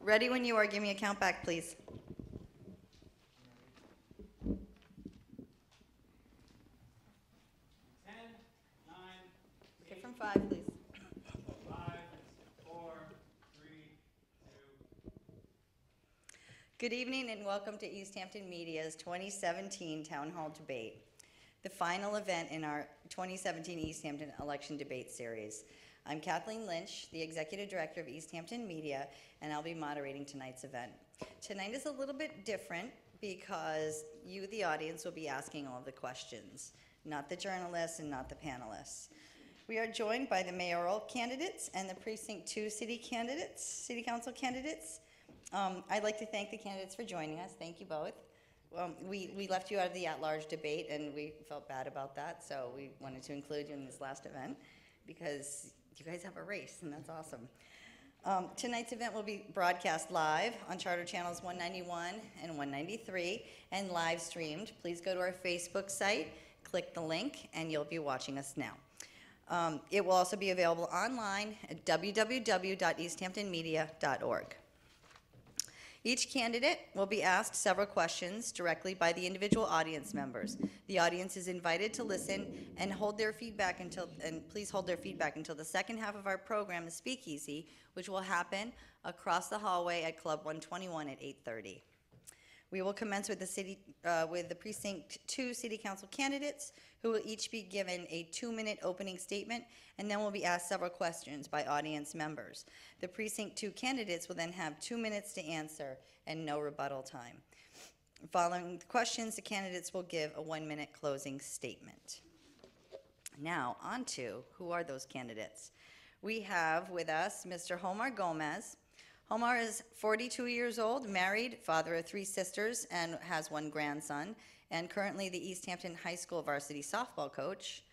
Ready when you are. Give me a count back, please. 10, 9, Okay, 8, from 5, please. 5, 4, 3, 2. Good evening and welcome to Easthampton Media's 2017 Town Hall Debate, the final event in our 2017 Easthampton Election Debate Series. I'm Kathleen Lynch, the Executive Director of Easthampton Media, and I'll be moderating tonight's event. Tonight is a little bit different because you, the audience, will be asking all of the questions, not the journalists and not the panelists. We are joined by the mayoral candidates and the Precinct 2 city council candidates. I'd like to thank the candidates for joining us. Thank you both. We left you out of the at-large debate, and we felt bad about that, so we wanted to include you in this last event because you guys have a race, and that's awesome. Tonight's event will be broadcast live on Charter Channels 191 and 193 and live streamed. Please go to our Facebook site, click the link, and you'll be watching us now. It will also be available online at www.easthamptonmedia.org. Each candidate will be asked several questions directly by the individual audience members. The audience is invited to listen and please hold their feedback until the second half of our program, the Speakeasy, which will happen across the hallway at Club 121 at 8:30. We will commence with the Precinct 2 City Council candidates, who will each be given a 2-minute opening statement, and then will be asked several questions by audience members. The Precinct 2 candidates will then have 2 minutes to answer and no rebuttal time. Following the questions, the candidates will give a 1-minute closing statement. Now, on to who are those candidates. We have with us Mr. Homar Gomez. Homar is 42 years old, married, father of 3 sisters, and has 1 grandson, and currently the Easthampton High School varsity softball coach.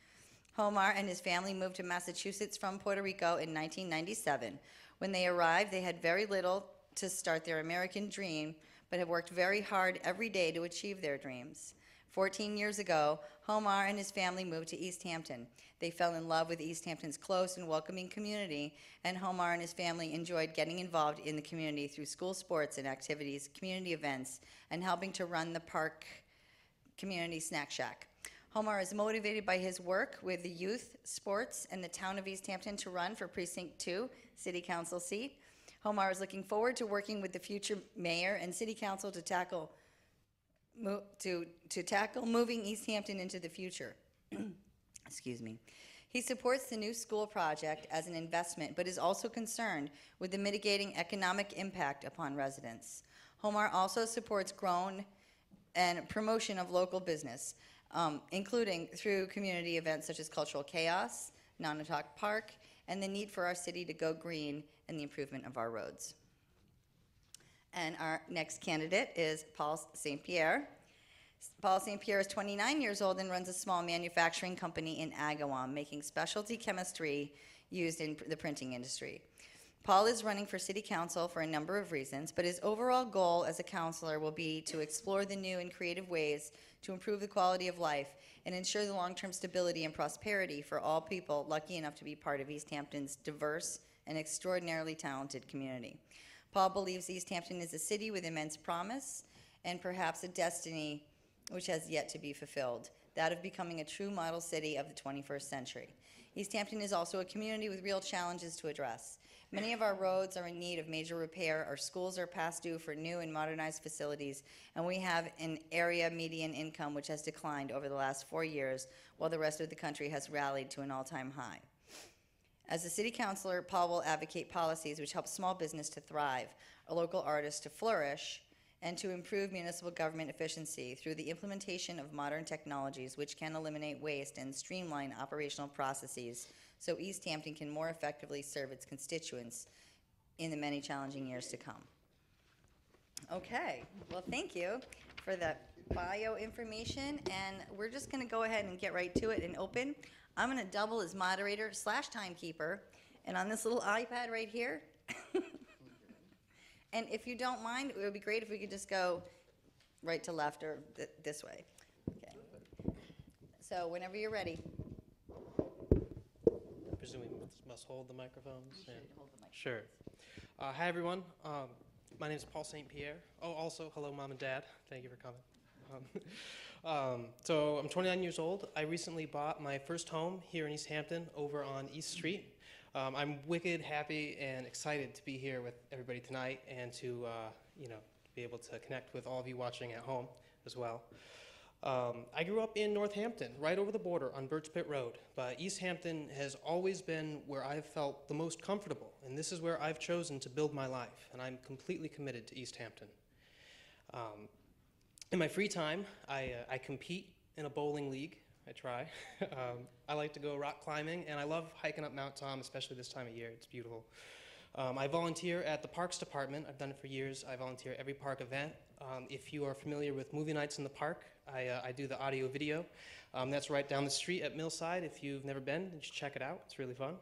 Homar and his family moved to Massachusetts from Puerto Rico in 1997. When they arrived, they had very little to start their American dream, but have worked very hard every day to achieve their dreams. 14 years ago, Homar and his family moved to Easthampton. They fell in love with Easthampton's close and welcoming community, and Homar and his family enjoyed getting involved in the community through school sports and activities, community events, and helping to run the park community snack shack. Homar is motivated by his work with the youth, sports, and the town of Easthampton to run for Precinct 2 City Council seat. Homar is looking forward to working with the future mayor and city council to tackle moving Easthampton into the future. Excuse me. He supports the new school project as an investment, but is also concerned with the mitigating economic impact upon residents. Homar also supports growth and promotion of local business, including through community events such as Cultural Chaos, Nonotuck Park, and the need for our city to go green and the improvement of our roads. And our next candidate is Paul St. Pierre. Paul St. Pierre is 29 years old and runs a small manufacturing company in Agawam, making specialty chemistry used in the printing industry. Paul is running for city council for a number of reasons, but his overall goal as a councilor will be to explore the new and creative ways to improve the quality of life and ensure the long-term stability and prosperity for all people lucky enough to be part of Easthampton's diverse and extraordinarily talented community. Paul believes Easthampton is a city with immense promise and perhaps a destiny which has yet to be fulfilled, that of becoming a true model city of the 21st century. Easthampton is also a community with real challenges to address. Many of our roads are in need of major repair, our schools are past due for new and modernized facilities, and we have an area median income which has declined over the last 4 years, while the rest of the country has rallied to an all-time high. As a city councilor, Paul will advocate policies which help small business to thrive, our local artists to flourish, and to improve municipal government efficiency through the implementation of modern technologies which can eliminate waste and streamline operational processes so Easthampton can more effectively serve its constituents in the many challenging years to come. Okay, well, thank you for the bio information, and we're just going to go ahead and get right to it and open. I'm going to double as moderator / timekeeper, and on this little iPad right here, and if you don't mind, it would be great if we could just go right to left or this way. Okay. So whenever you're ready. Presuming we must hold the microphones. You should hold the microphone. Sure. Hi, everyone. My name is Paul St. Pierre. Oh, also, hello, Mom and Dad. Thank you for coming. So I'm 29 years old. I recently bought my first home here in Easthampton over on East Street. I'm wicked happy and excited to be here with everybody tonight and to, be able to connect with all of you watching at home as well. I grew up in Northampton, right over the border on Birch Pit Road, but Easthampton has always been where I've felt the most comfortable, and this is where I've chosen to build my life, and I'm completely committed to Easthampton. In my free time, I compete in a bowling league. I try. I like to go rock climbing, and I love hiking up Mount Tom, especially this time of year. It's beautiful. I volunteer at the Parks Department. I've done it for years. I volunteer every park event. If you are familiar with movie nights in the park, I do the audio video. That's right down the street at Millside. If you've never been, you should check it out. It's really fun.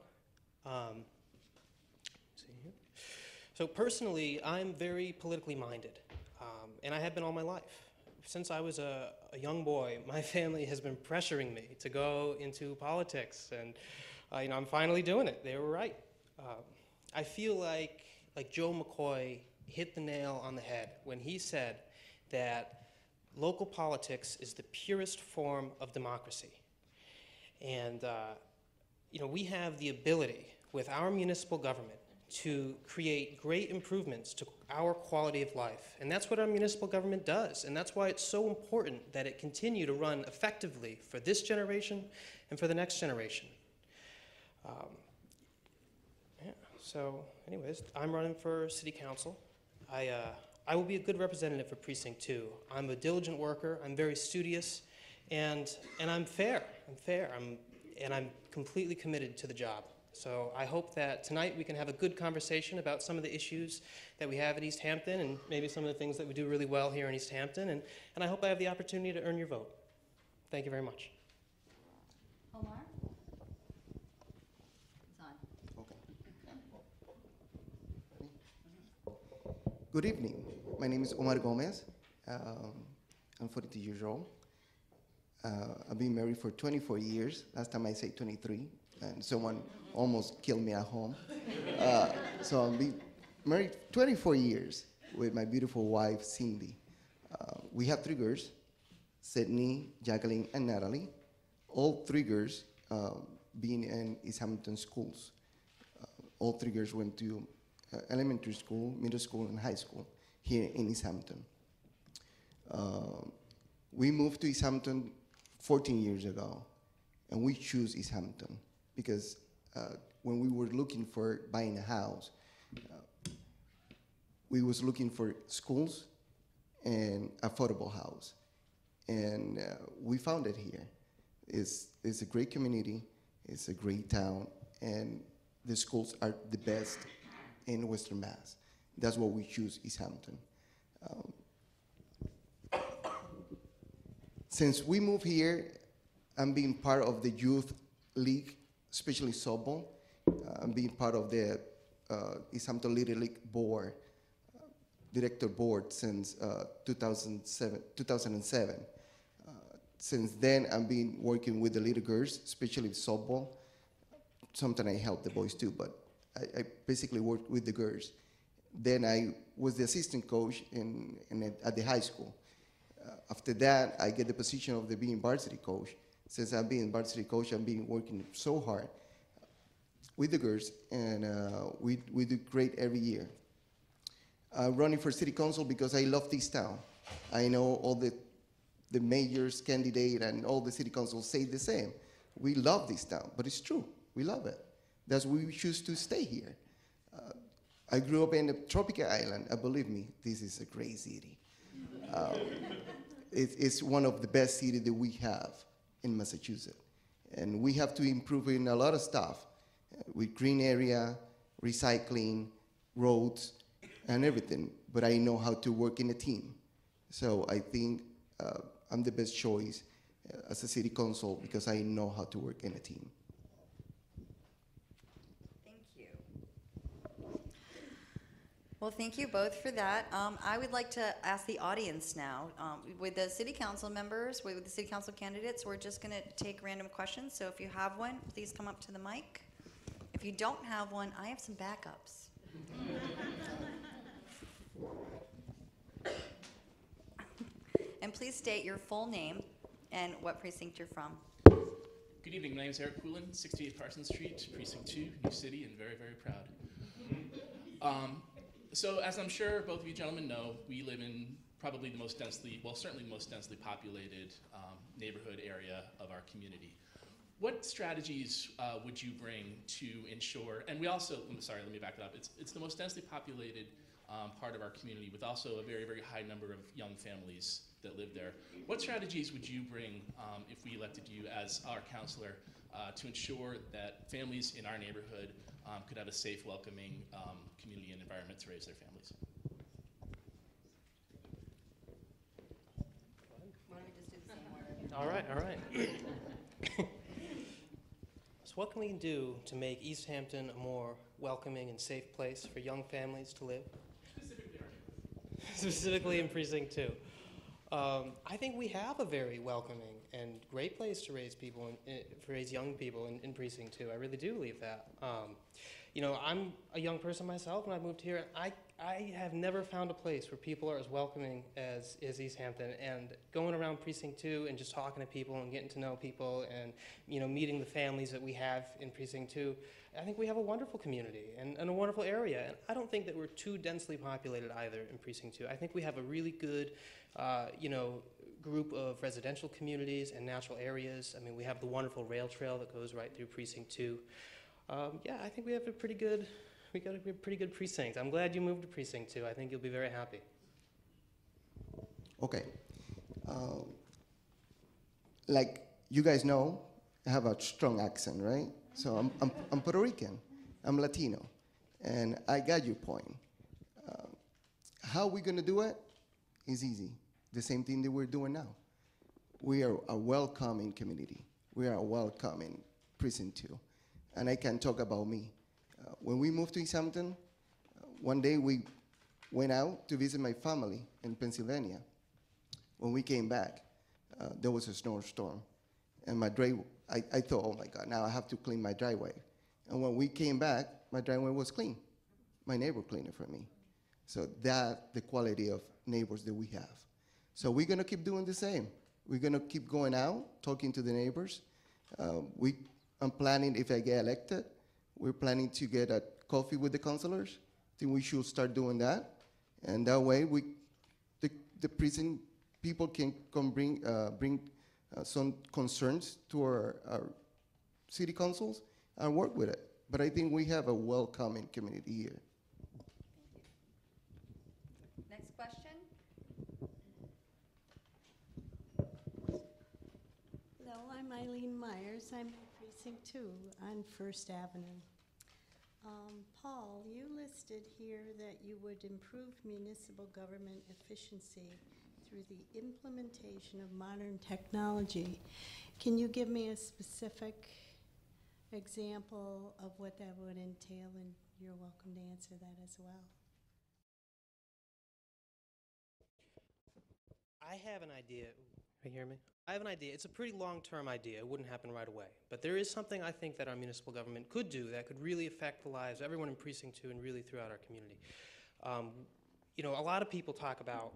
See here. So personally, I'm very politically minded, and I have been all my life. Since I was a young boy, my family has been pressuring me to go into politics, and I'm finally doing it. They were right. I feel like Joe McCoy hit the nail on the head when he said that local politics is the purest form of democracy. And, we have the ability with our municipal government to create great improvements to our quality of life. And that's what our municipal government does. And that's why it's so important that it continue to run effectively for this generation and for the next generation. So anyways, I'm running for city council. I will be a good representative for Precinct 2. I'm a diligent worker, I'm very studious, and I'm fair. I'm completely committed to the job. So I hope that tonight we can have a good conversation about some of the issues that we have at Easthampton and maybe some of the things that we do really well here in Easthampton, and I hope I have the opportunity to earn your vote. Thank you very much. Omar? It's on. Good evening. My name is Omar Gomez. I'm 42 years old. I've been married for 24 years. Last time I said 23, and someone almost killed me at home. So I've been married 24 years with my beautiful wife, Cindy. We have 3 girls, Sydney, Jacqueline, and Natalie. All 3 girls being in Easthampton schools. All 3 girls went to elementary school, middle school, and high school here in Easthampton. We moved to Easthampton 14 years ago, and we choose Easthampton because when we were looking for buying a house, we was looking for schools and affordable house, and we found it here. It's a great community, it's a great town, and the schools are the best in Western Mass. That's why we choose Easthampton. Since we moved here, I'm being part of the youth league, especially softball. I'm being part of the Easthampton Little League board, director board since 2007. Since then, I've been working with the little girls, especially softball. Sometimes I help the boys too, but I basically work with the girls. Then I was the assistant coach at the high school. After that, I get the position of being varsity coach. Since I've been varsity coach, I've been working so hard with the girls, and we do great every year. I'm running for city council because I love this town. I know all the mayor's candidate and all the city councils say the same. We love this town, but it's true. We love it. That's why we choose to stay here. I grew up in a tropical island. Believe me, this is a great city. It's one of the best cities that we have in Massachusetts. And we have to improve in a lot of stuff with green area, recycling, roads, and everything. But I know how to work in a team. So I think I'm the best choice as a city council because I know how to work in a team. Thank you. Well, thank you both for that. I would like to ask the audience now, with the city council members, with the city council candidates, we're just going to take random questions. So if you have one, please come up to the mic. If you don't have one, I have some backups. please state your full name and what precinct you're from. Good evening. My name is Eric Poulin, 68 Parsons Street, Precinct 2, New City, and very, very proud. So as I'm sure both of you gentlemen know, we live in probably the most densely, well, certainly the most densely populated neighborhood area of our community. What strategies would you bring to ensure, and we also, I'm sorry, let me back it up. It's the most densely populated part of our community with also a very, very high number of young families that live there. What strategies would you bring if we elected you as our counselor to ensure that families in our neighborhood could have a safe, welcoming community and environment to raise their families? Why don't we just do the same order? All right. So what can we do to make Easthampton a more welcoming and safe place for young families to live? Specifically in Precinct 2. I think we have a very welcoming and great place to raise people, raise young people in Precinct 2. I really do believe that. You know, I'm a young person myself, and I moved here. I have never found a place where people are as welcoming as Easthampton. And going around Precinct 2 and just talking to people and getting to know people and, you know, meeting the families that we have in Precinct 2, I think we have a wonderful community and a wonderful area. And I don't think that we're too densely populated either in Precinct 2. I think we have a really good, you know, group of residential communities and natural areas. I mean, we have the wonderful rail trail that goes right through Precinct 2. Yeah, I think we have a pretty good, precinct. I'm glad you moved to Precinct 2. I think you'll be very happy. Okay. Like you guys know, I have a strong accent, right? So I'm Puerto Rican. I'm Latino. And I got your point. How we going to do it is easy. The same thing that we're doing now. We are a welcoming community. We are a welcoming Precinct 2. And I can talk about me. When we moved to Easthampton, one day we went out to visit my family in Pennsylvania. When we came back, there was a snowstorm. And my driveway, I thought, oh my God, now I have to clean my driveway. And when we came back, my driveway was clean. My neighbor cleaned it for me. So that's the quality of neighbors that we have. So we're gonna keep doing the same. We're gonna keep going out, talking to the neighbors. I'm planning, if I get elected, we're planning to get a coffee with the councilors. I think we should start doing that. And that way, the prison people can come bring some concerns to our city councils and work with it. But I think we have a welcoming community here. Next question? Hello, I'm Eileen Myers. I'm in Precinct 2 on First Avenue. Paul, you listed here that you would improve municipal government efficiency through the implementation of modern technology. Can you give me a specific example of what that would entail? And you're welcome to answer that as well. I have an idea. Can you hear me? I have an idea. It's a pretty long-term idea. It wouldn't happen right away. But there is something I think that our municipal government could do that could really affect the lives of everyone in Precinct 2 and really throughout our community. You know, a lot of people talk about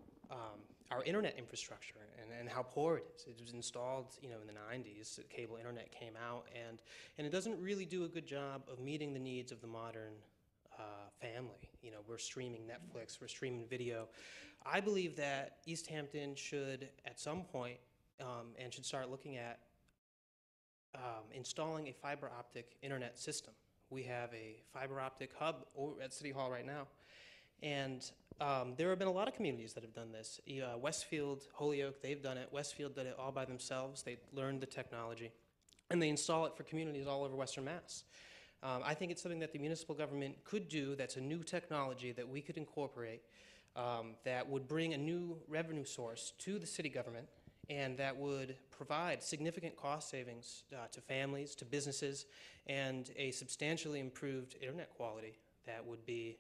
our internet infrastructure and how poor it is. It was installed, you know, in the 90s. Cable internet came out, and it doesn't really do a good job of meeting the needs of the modern family. You know, we're streaming Netflix, we're streaming video. I believe that Easthampton should, at some point, and should start looking at installing a fiber optic internet system. We have a fiber optic hub at City Hall right now. And there have been a lot of communities that have done this. Westfield, Holyoke, they've done it. Westfield did it all by themselves. They learned the technology. And they install it for communities all over Western Mass. I think it's something that the municipal government could do that's a new technology that we could incorporate that would bring a new revenue source to the city government and that would provide significant cost savings to families, to businesses, and a substantially improved internet quality that would be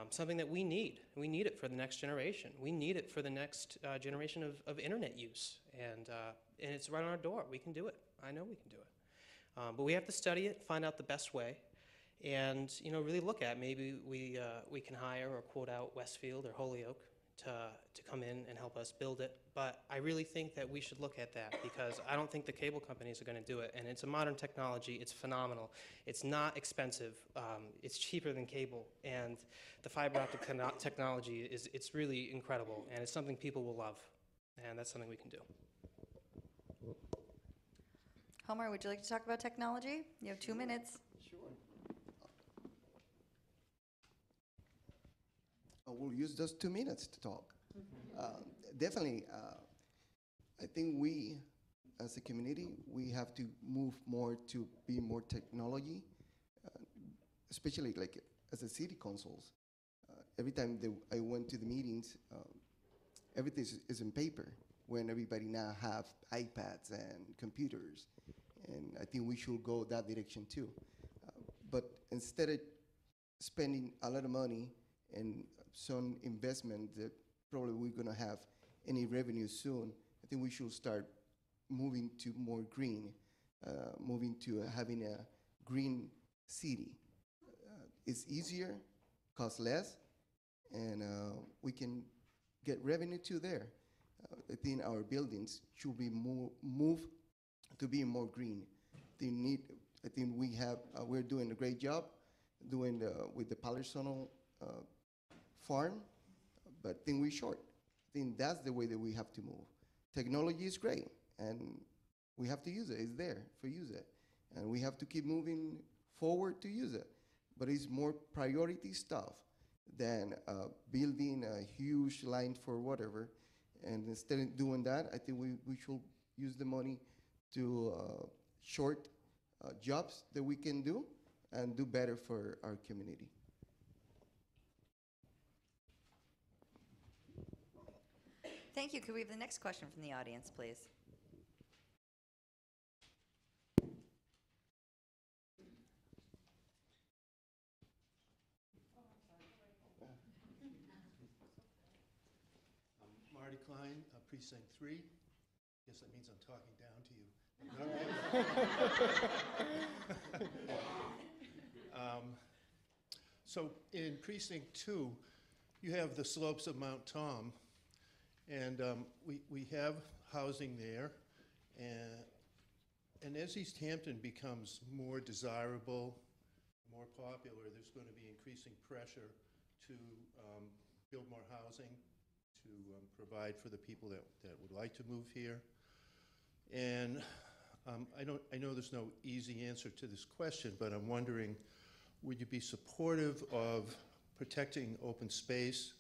something that we need. We need it for the next generation. We need it for the next generation of internet use. And it's right on our door. We can do it. I know we can do it. But we have to study it, find out the best way, and really look at maybe we can hire or quote out Westfield or Holyoke to come in and help us build it. But I really think that we should look at that because I don't think the cable companies are going to do it. And it's a modern technology. It's phenomenal. It's not expensive. It's cheaper than cable. And the fiber optic technology it's really incredible. And it's something people will love. And that's something we can do. Homer, would you like to talk about technology? You have 2 minutes. Sure. We'll use those 2 minutes to talk. Definitely, I think we, as a community, we have to move more to be more technology, especially like as a city councils. Every time I went to the meetings, everything is in paper, when everybody now have iPads and computers. And I think we should go that direction too. But instead of spending a lot of money and some investment that probably we're gonna have any revenue soon, I think we should start moving to more green, moving to having a green city. It's easier, costs less, and we can get revenue too there. I think our buildings should be moved to be more green. I think we're doing a great job doing with the Palisonal farm, but I think we're short. I think that's the way that we have to move. Technology is great, and we have to use it. It's there for use it, and we have to keep moving forward to use it. But it's more priority stuff than building a huge line for whatever. And instead of doing that, I think we should use the money to short jobs that we can do and do better for our community. Thank you. Could we have the next question from the audience, please? Marty Klein, Precinct 3. Guess that means I'm talking down to you. So in Precinct 2, you have the slopes of Mount Tom, and we have housing there, and as Easthampton becomes more desirable, more popular, there's going to be increasing pressure to build more housing, to provide for the people that would like to move here. And I know there's no easy answer to this question, but I'm wondering, would you be supportive of protecting open space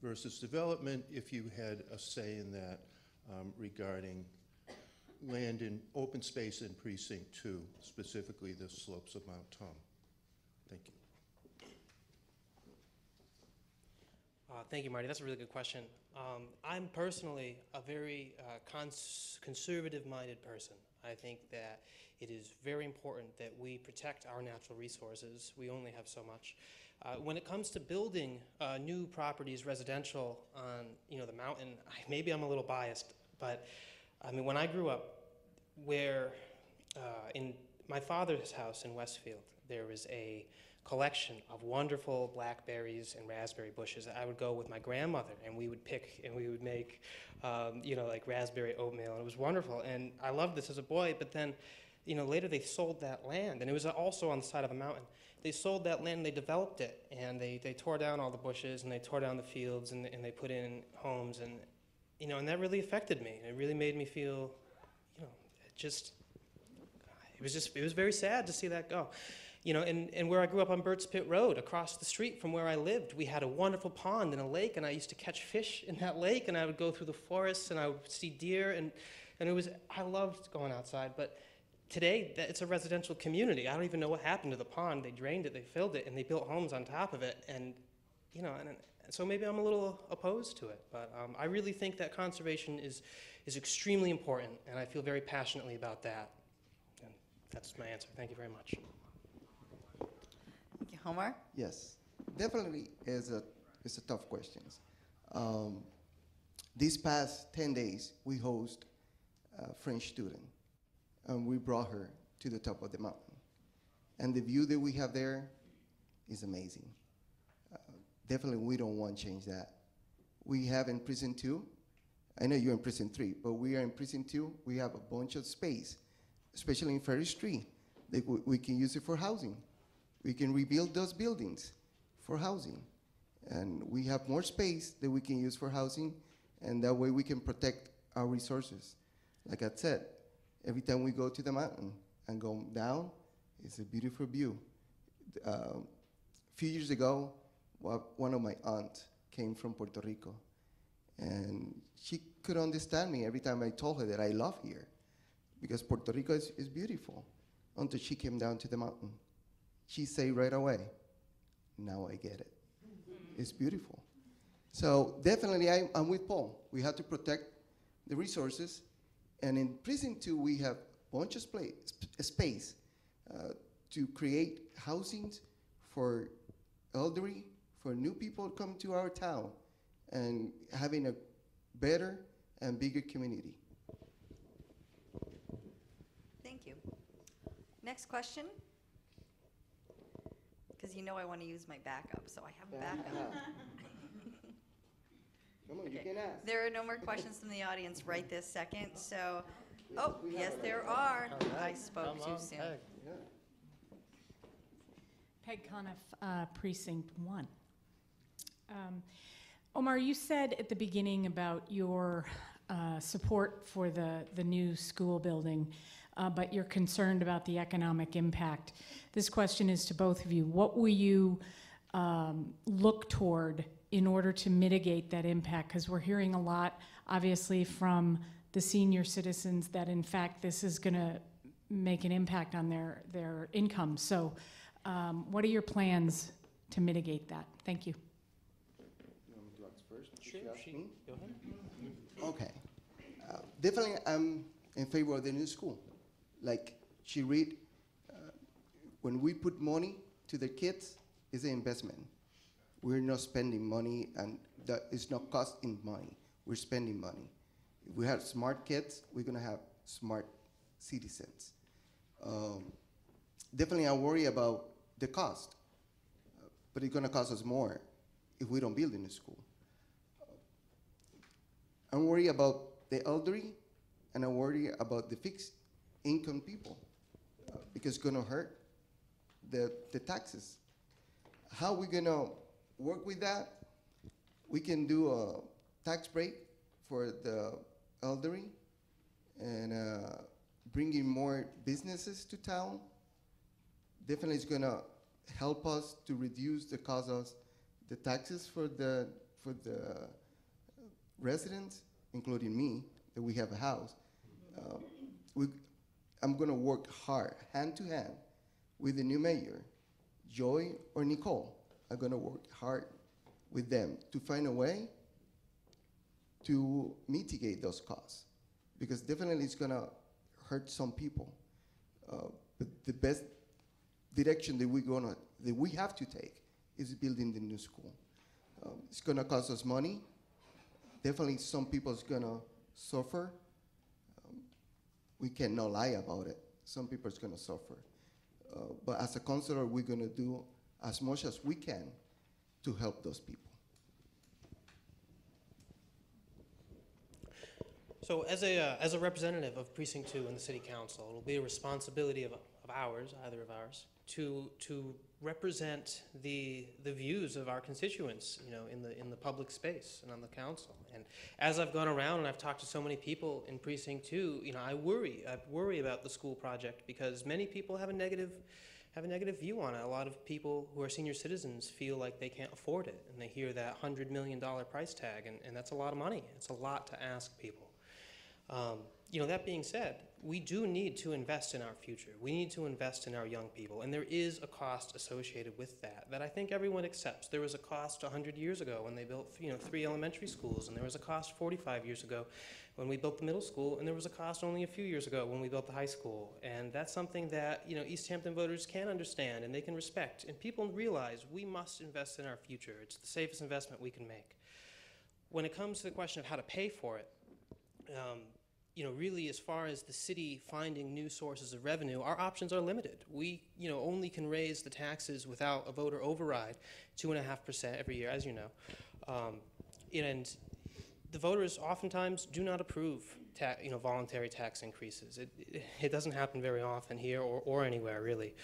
versus development if you had a say in that regarding land in open space in Precinct 2, specifically the slopes of Mount Tom? Thank you. Thank you, Marty. That's a really good question. I'm personally a very conservative-minded person. I think that it is very important that we protect our natural resources. We only have so much. When it comes to building new properties, residential on the mountain, maybe I'm a little biased, but I mean, when I grew up, where in my father's house in Westfield, there was a collection of wonderful blackberries and raspberry bushes. I would go with my grandmother, and we would pick and we would make, like raspberry oatmeal, and it was wonderful. And I loved this as a boy. But then, later they sold that land, and it was also on the side of a mountain. They sold that land, and they developed it, and they tore down all the bushes, and they tore down the fields, and they put in homes, and and that really affected me. It really made me feel, it was very sad to see that go. And where I grew up on Burt's Pit Road, across the street from where I lived, we had a wonderful pond and a lake, and I used to catch fish in that lake, and I would go through the forests, and I would see deer, and I loved going outside. But today, it's a residential community. I don't even know what happened to the pond. They drained it, they filled it, and they built homes on top of it, and so maybe I'm a little opposed to it. But I really think that conservation is extremely important, and I feel very passionately about that. And that's my answer. Thank you very much. Thank you. Homer? Yes, definitely is a tough question. These past 10 days, we host a French student, and we brought her to the top of the mountain. And the view that we have there is amazing. Definitely, we don't want to change that. we have in Precinct 2, I know you're in Precinct 3, but we are in Precinct 2, we have a bunch of space, especially in Ferry Street. We can use it for housing. We can rebuild those buildings for housing. And we have more space that we can use for housing, and that way we can protect our resources. Like I said, every time we go to the mountain and go down, it's a beautiful view. A few years ago, one of my aunts came from Puerto Rico, and she could understand me every time I told her that I love here, because Puerto Rico is beautiful, until she came down to the mountain. She said right away, now I get it. It's beautiful. So definitely I'm with Paul. We have to protect the resources, and in Precinct 2 we have a bunch of space to create housings for elderly, for new people coming to our town, and having a better and bigger community. Thank you. Next question? Because you know I want to use my backup, so I have a backup. Come on, you Okay. can ask. There are no more questions from the audience right this second, so, oh, yes, there are. I spoke too soon. Yeah. Peg Coniff, Precinct 1. Omar, you said at the beginning about your support for the new school building, but you're concerned about the economic impact. This question is to both of you. What will you look toward in order to mitigate that impact? Because we're hearing a lot, obviously, from the senior citizens that, in fact, this is going to make an impact on their income. So what are your plans to mitigate that? Thank you. You want me to ask first? Sure, Did you ask me? Go ahead. Okay. Definitely, I'm in favor of the new school. Like she read, when we put money to the kids, it's an investment. We're not spending money, and that is not costing money. We're spending money. If we have smart kids, we're going to have smart citizens. Definitely, I worry about the cost, but it's going to cost us more if we don't build a new school. I'm worried about the elderly, and I worry about the fixed income people, because it's going to hurt the taxes. How are we going to work with that? We can do a tax break for the elderly and bring in more businesses to town. Definitely it's going to help us to reduce the cost of the taxes for the residents, including me, that we have a house. I'm going to work hard, hand to hand, with the new mayor, Joy or Nicole. I'm going to work hard with them to find a way to mitigate those costs, because definitely it's going to hurt some people. But the best direction that we have to take is building the new school. It's going to cost us money. Definitely some people is going to suffer. We cannot lie about it. Some people is going to suffer. But as a counselor, we're going to do as much as we can to help those people. So as a representative of Precinct 2 in the City Council, it'll be a responsibility of ours, either of ours, to represent the views of our constituents, in the public space and on the council. And as I've gone around and I've talked to so many people in Precinct 2, I worry about the school project, because many people have a negative view on it. A lot of people who are senior citizens feel like they can't afford it, and they hear that $100 million price tag, and that's a lot of money. It's a lot to ask people. That being said, we do need to invest in our future. We need to invest in our young people, and there is a cost associated with that I think everyone accepts. There was a cost 100 years ago when they built 3 elementary schools, and there was a cost 45 years ago when we built the middle school, and there was a cost only a few years ago when we built the high school. And that's something that Easthampton voters can understand and they can respect, and people realize we must invest in our future. It's the safest investment we can make. When it comes to the question of how to pay for it, really, as far as the city finding new sources of revenue, our options are limited. We, only can raise the taxes without a voter override 2.5% every year, as you know. and the voters oftentimes do not approve voluntary tax increases. It doesn't happen very often here or anywhere, really.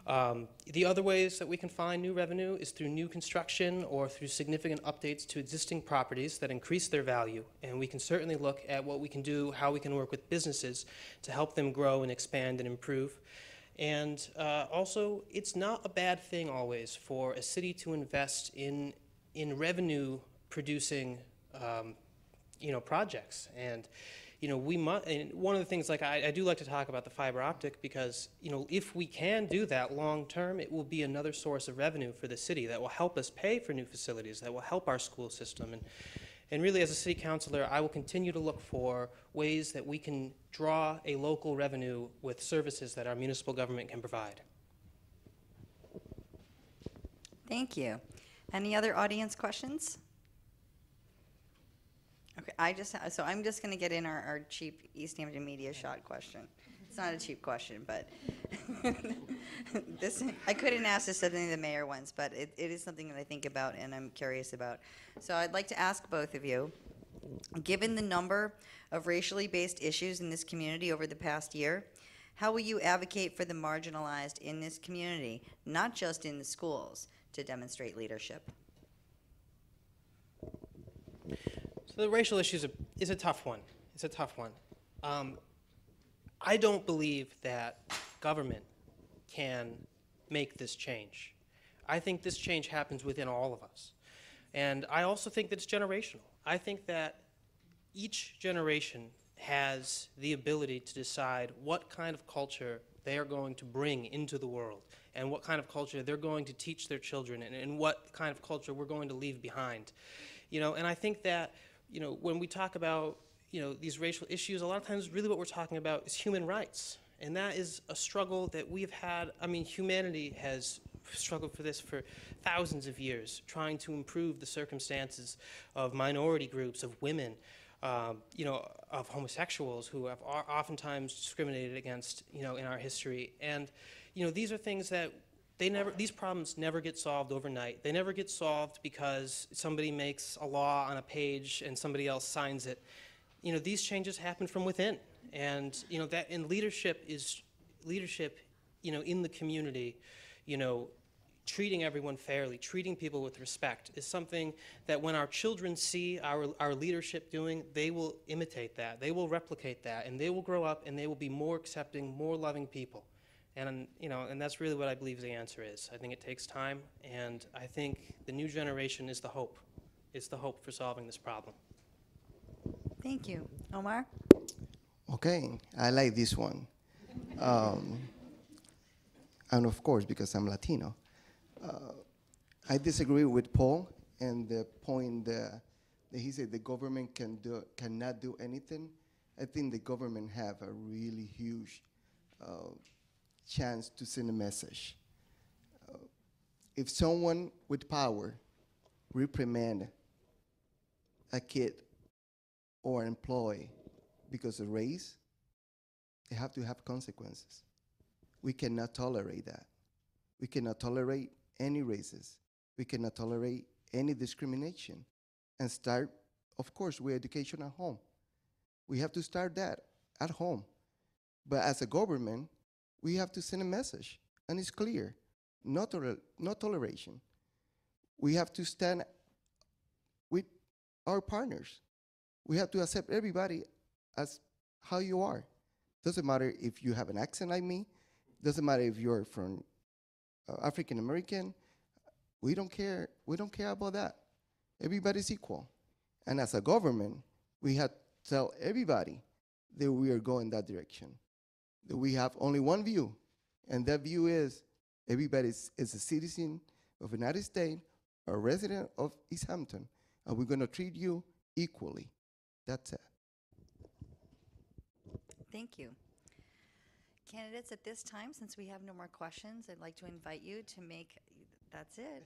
The other ways that we can find new revenue is through new construction or through significant updates to existing properties that increase their value. And we can certainly look at what we can do, how we can work with businesses to help them grow and expand and improve. And also, it's not a bad thing always for a city to invest in revenue-producing projects. And we must. And one of the things, like I do like to talk about the fiber optic, because if we can do that long term, it will be another source of revenue for the city that will help us pay for new facilities, that will help our school system. And really, as a city councilor, I will continue to look for ways that we can draw a local revenue with services that our municipal government can provide. Thank you. Any other audience questions? Okay, I'm just going to get in our cheap Easthampton media shot question. It's not a cheap question, but I couldn't ask this at any of the mayor ones, but it is something that I think about and I'm curious about. So I'd like to ask both of you, given the number of racially based issues in this community over the past year, how will you advocate for the marginalized in this community, not just in the schools, to demonstrate leadership? So the racial issue is a tough one. It's a tough one. I don't believe that government can make this change. I think this change happens within all of us. And I also think that it's generational. I think that each generation has the ability to decide what kind of culture they are going to bring into the world and what kind of culture they're going to teach their children and what kind of culture we're going to leave behind. And I think that when we talk about these racial issues, a lot of times really what we're talking about is human rights. And that is a struggle that we've had. I mean, humanity has struggled for this for thousands of years, trying to improve the circumstances of minority groups, of women, of homosexuals who have oftentimes discriminated against, in our history. And, these are things that these problems never get solved overnight. They never get solved because somebody makes a law on a page and somebody else signs it. These changes happen from within. And, leadership is leadership, in the community, treating everyone fairly, treating people with respect is something that when our children see our leadership doing, they will imitate that. They will replicate that, and they will grow up and they will be more accepting, more loving people. And, and that's really what I believe the answer is. I think it takes time, and I think the new generation is the hope. It's the hope for solving this problem. Thank you. Omar? Okay, I like this one. And of course, because I'm Latino. I disagree with Paul and the point that he said the government cannot do anything. I think the government have a really huge chance to send a message. If someone with power reprimand a kid or an employee because of race, they have to have consequences. We cannot tolerate that. We cannot tolerate any races. We cannot tolerate any discrimination. And start, of course, with education at home. We have to start that at home. But as a government, we have to send a message, and it's clear, no toleration. We have to stand with our partners. We have to accept everybody as how you are. Doesn't matter if you have an accent like me, doesn't matter if you're from African American. We don't care about that. Everybody's equal. And as a government, we have to tell everybody that we are going that direction. That we have only one view, and that view is everybody is a citizen of the United States, a resident of Easthampton, and we're going to treat you equally. That's it. Thank you. Candidates, at this time, since we have no more questions, I'd like to invite you to make, that's it.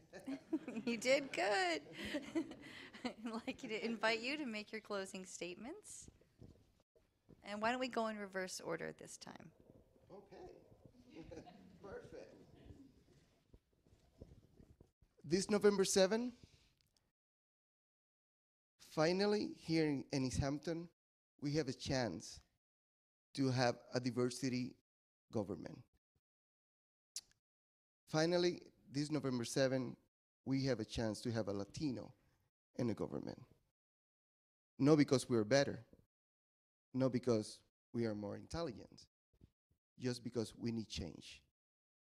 You did good. I'd like to invite you to make your closing statements. And why don't we go in reverse order this time? Okay. Perfect. This November 7th, Finally, here in Easthampton, we have a chance to have a diversity government. Finally, this November 7, we have a chance to have a Latino in the government. Not because we're better, not because we are more intelligent, just because we need change.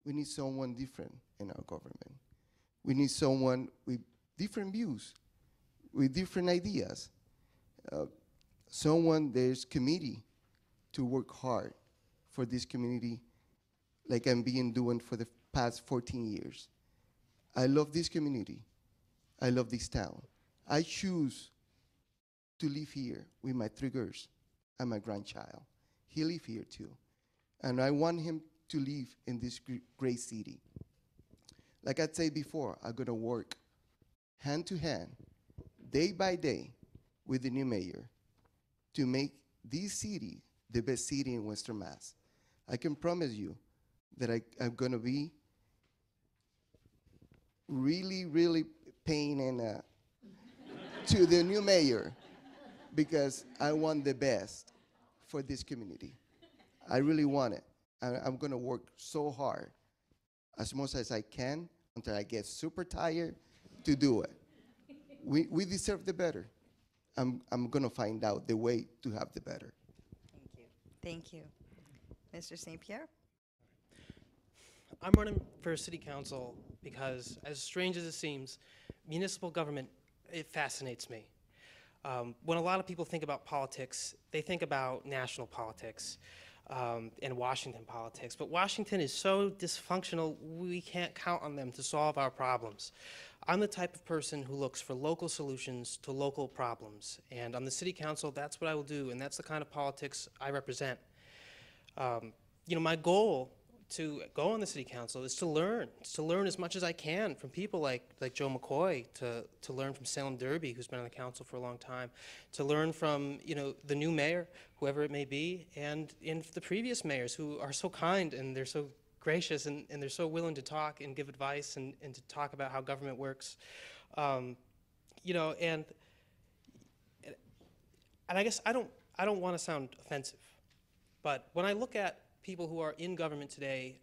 We need someone different in our government. We need someone with different views, with different ideas. Someone there's committee to work hard for this community like I'm being doing for the past 14 years. I love this community. I love this town. I choose to live here with my 3 girls and my grandchild. He lives here too. And I want him to live in this great city. Like I said before, I'm gonna work hand to hand, day by day, with the new mayor to make this city the best city in Western Mass. I can promise you that I'm gonna be really, really paying to the new mayor because I want the best for this community. I really want it. I'm gonna work so hard as much as I can until I get super tired to do it. We deserve the better. I'm gonna find out the way to have the better. Thank you. Thank you. Mr. St. Pierre? I'm running for city council because, as strange as it seems, municipal government, it fascinates me. When a lot of people think about politics, they think about national politics and Washington politics. But Washington is so dysfunctional, we can't count on them to solve our problems. I'm the type of person who looks for local solutions to local problems. And on the city council, that's what I will do, and that's the kind of politics I represent. My goal to go on the city council is to learn as much as I can from people like Joe McCoy, to learn from Salem Derby, who's been on the council for a long time, to learn from the new mayor, whoever it may be, and the previous mayors who are so kind and they're so gracious and they're so willing to talk and give advice and to talk about how government works. And I guess I don't want to sound offensive, but when I look at people who are in government today,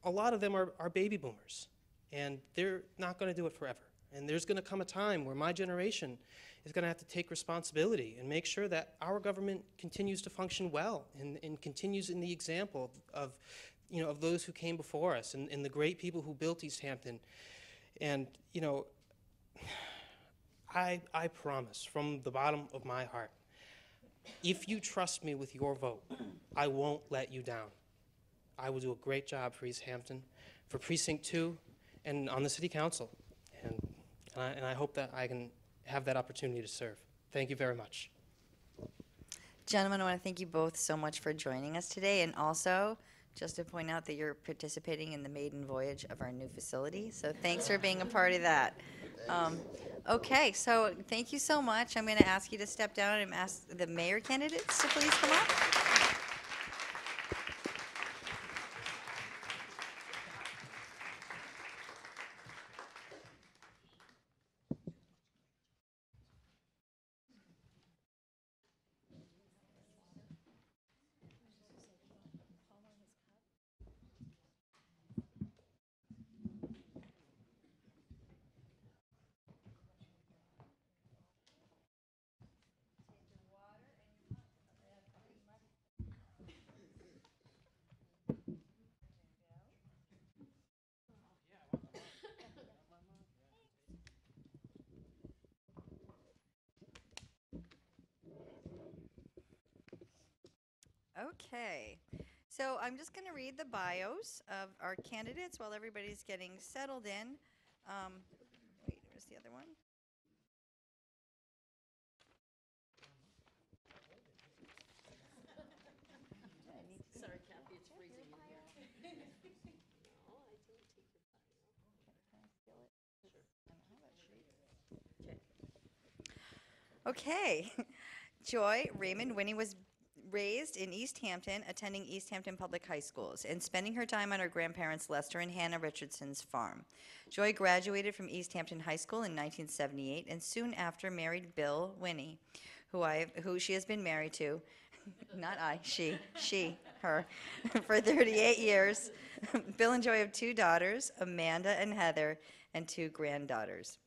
a lot of them are baby boomers, and they're not going to do it forever. And there's going to come a time where my generation is going to have to take responsibility and make sure that our government continues to function well and continues in the example of those who came before us and the great people who built Easthampton. And I promise from the bottom of my heart, if you trust me with your vote, I won't let you down. I will do a great job for Easthampton, for Precinct 2, and on the City Council. And I hope that I can have that opportunity to serve. Thank you very much. Gentlemen, I want to thank you both so much for joining us today, and also just to point out that you're participating in the maiden voyage of our new facility. So thanks for being a part of that. Okay, so thank you so much. I'm going to ask you to step down and ask the mayor candidates to please come up. Okay, so I'm just going to read the bios of our candidates while everybody's getting settled in. Wait, where's the other one? Sorry, Kathy, it's freezing in here. No, I didn't take your Okay. Joy Raymond Winnie was raised in Easthampton, attending Easthampton Public High Schools, and spending her time on her grandparents Lester and Hannah Richardson's farm. Joy graduated from Easthampton High School in 1978 and soon after married Bill Winnie, who she has been married to, not I, her, for 38 years. Bill and Joy have 2 daughters, Amanda and Heather, and 2 granddaughters.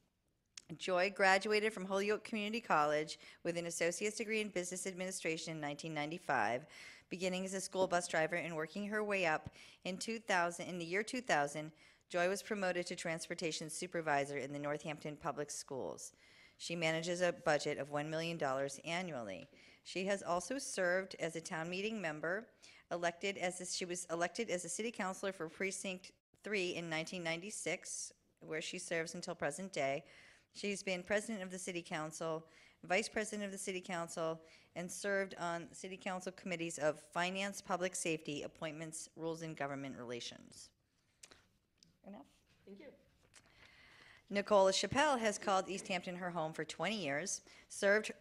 Joy graduated from Holyoke Community College with an associate's degree in business administration in 1995, beginning as a school bus driver and working her way up. In the year 2000, Joy was promoted to transportation supervisor in the Northampton Public Schools. She manages a budget of $1 million annually. She has also served as a town meeting member, she was elected as a city councilor for Precinct 3 in 1996, where she serves until present day. She's been president of the city council, vice president of the city council, and served on city council committees of finance, public safety, appointments, rules, and government relations. Enough? Thank you. Nicola Chappelle has called Easthampton her home for 20 years, served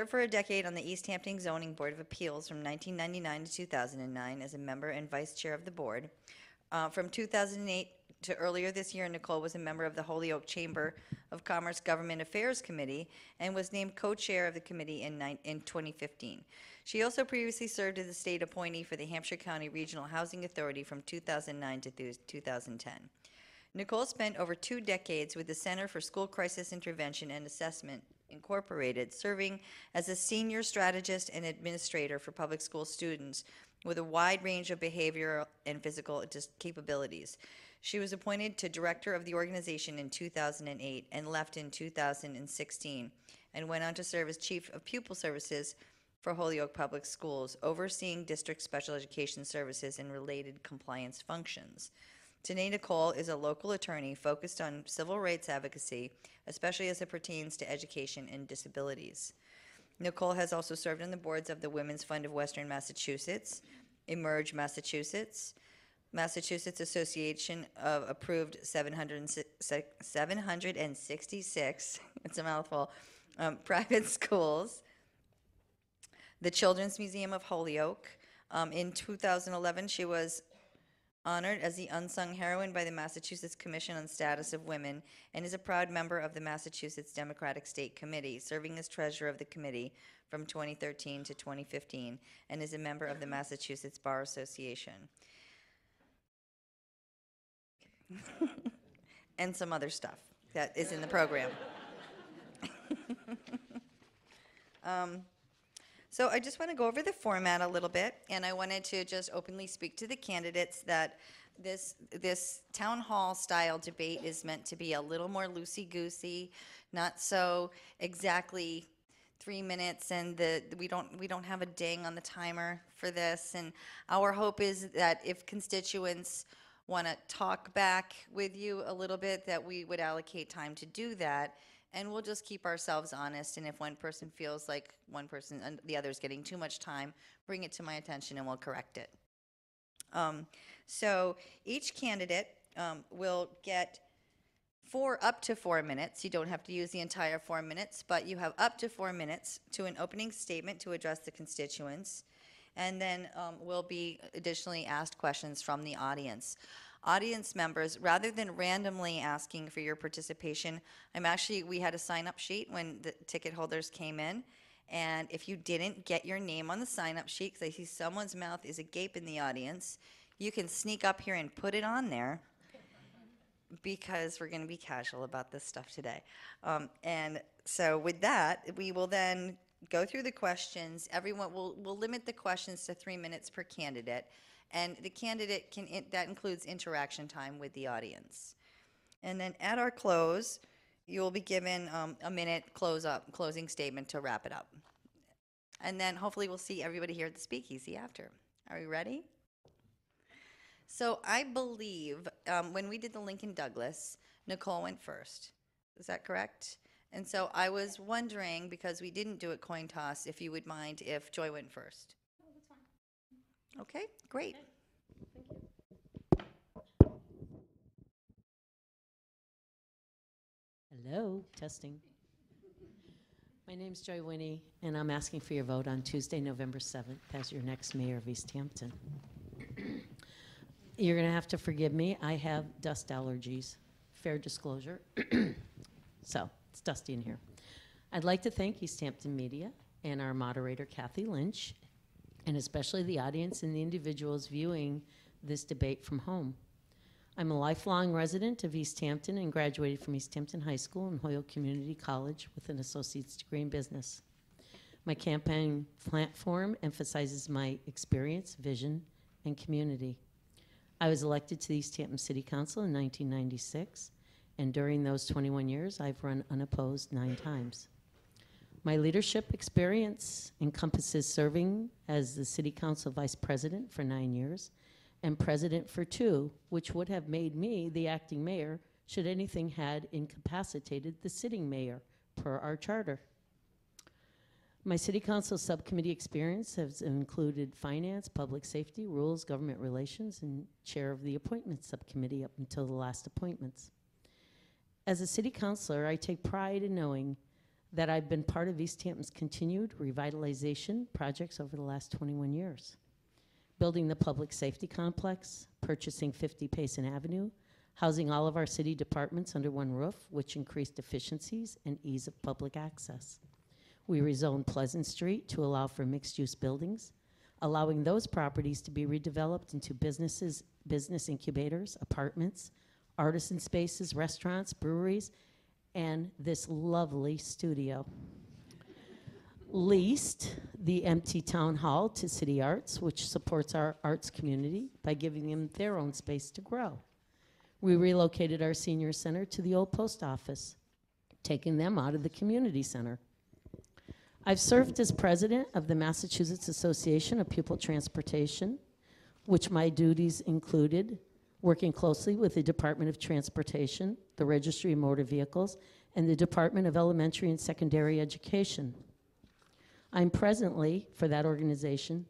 for a decade on the Easthampton Zoning Board of Appeals from 1999 to 2009 as a member and vice chair of the board. From 2008 to earlier this year, Nicole was a member of the Holyoke Chamber of Commerce Government Affairs Committee and was named co-chair of the committee in 2015. She also previously served as a state appointee for the Hampshire County Regional Housing Authority from 2009 to 2010. Nicole spent over 2 decades with the Center for School Crisis Intervention and Assessment, Incorporated, serving as a senior strategist and administrator for public school students with a wide range of behavioral and physical capabilities. She was appointed to director of the organization in 2008 and left in 2016, and went on to serve as chief of pupil services for Holyoke Public Schools, overseeing district special education services and related compliance functions. Today, Nicole is a local attorney focused on civil rights advocacy, especially as it pertains to education and disabilities. Nicole has also served on the boards of the Women's Fund of Western Massachusetts, Emerge Massachusetts, Massachusetts Association of Approved 766, it's a mouthful, private schools, the Children's Museum of Holyoke. In 2011, she was honored as the Unsung Heroine by the Massachusetts Commission on Status of Women, and is a proud member of the Massachusetts Democratic State Committee, serving as treasurer of the committee from 2013 to 2015, and is a member of the Massachusetts Bar Association. And some other stuff that is in the program. So I just want to go over the format a little bit, and I wanted to just openly speak to the candidates that this town hall style debate is meant to be a little more loosey-goosey, not so exactly 3 minutes, and we don't have a ding on the timer for this. And our hope is that if constituents want to talk back with you a little bit, that we would allocate time to do that. And we'll just keep ourselves honest, and if one person feels like the other's getting too much time, bring it to my attention and we'll correct it. So each candidate will get up to 4 minutes. You don't have to use the entire 4 minutes, but you have up to 4 minutes to an opening statement to address the constituents, and then will be additionally asked questions from the audience. Audience members, rather than randomly asking for your participation, we had a sign-up sheet when the ticket holders came in, and if you didn't get your name on the sign-up sheet, because I see someone's mouth is agape in the audience, you can sneak up here and put it on there, because we're going to be casual about this stuff today. And so with that, we will then go through the questions. Everyone will limit the questions to 3 minutes per candidate. And the candidate that includes interaction time with the audience. And then at our close, you will be given a minute closing statement to wrap it up. And then hopefully we'll see everybody here at the speakeasy after. Are we ready? So I believe when we did the Lincoln Douglas, Nicole went first. Is that correct? And so I was wondering, because we didn't do it coin toss, if you would mind if Joy went first. Okay, great. Thank you. Hello, testing. My name's Joy Winnie, and I'm asking for your vote on Tuesday, November 7th, as your next mayor of Easthampton. You're going to have to forgive me. I have dust allergies. Fair disclosure. So, it's dusty in here. I'd like to thank Easthampton Media and our moderator, Kathy Lynch, and especially the audience and the individuals viewing this debate from home. I'm a lifelong resident of Easthampton and graduated from Easthampton High School and Hoyle Community College with an associate's degree in business. My campaign platform emphasizes my experience, vision, and community. I was elected to the Easthampton City Council in 1996, and during those 21 years, I've run unopposed 9 times. My leadership experience encompasses serving as the City Council Vice President for 9 years, and president for 2, which would have made me the acting mayor should anything had incapacitated the sitting mayor, per our charter. My city council subcommittee experience has included finance, public safety, rules, government relations, and chair of the appointments subcommittee up until the last appointments. As a city councilor, I take pride in knowing that I've been part of Easthampton's continued revitalization projects over the last 21 years. Building the public safety complex, purchasing 50 Payson Avenue, housing all of our city departments under one roof, which increased efficiencies and ease of public access. We rezoned Pleasant Street to allow for mixed-use buildings, allowing those properties to be redeveloped into businesses, business incubators, apartments, artisan spaces, restaurants, breweries, and this lovely studio. Leased the empty town hall to City Arts, which supports our arts community by giving them their own space to grow. We relocated our senior center to the old post office, taking them out of the community center. I've served as president of the Massachusetts Association of Pupil Transportation, which my duties included working closely with the Department of Transportation, the Registry of Motor Vehicles, and the Department of Elementary and Secondary Education. I'm presently, for that organization,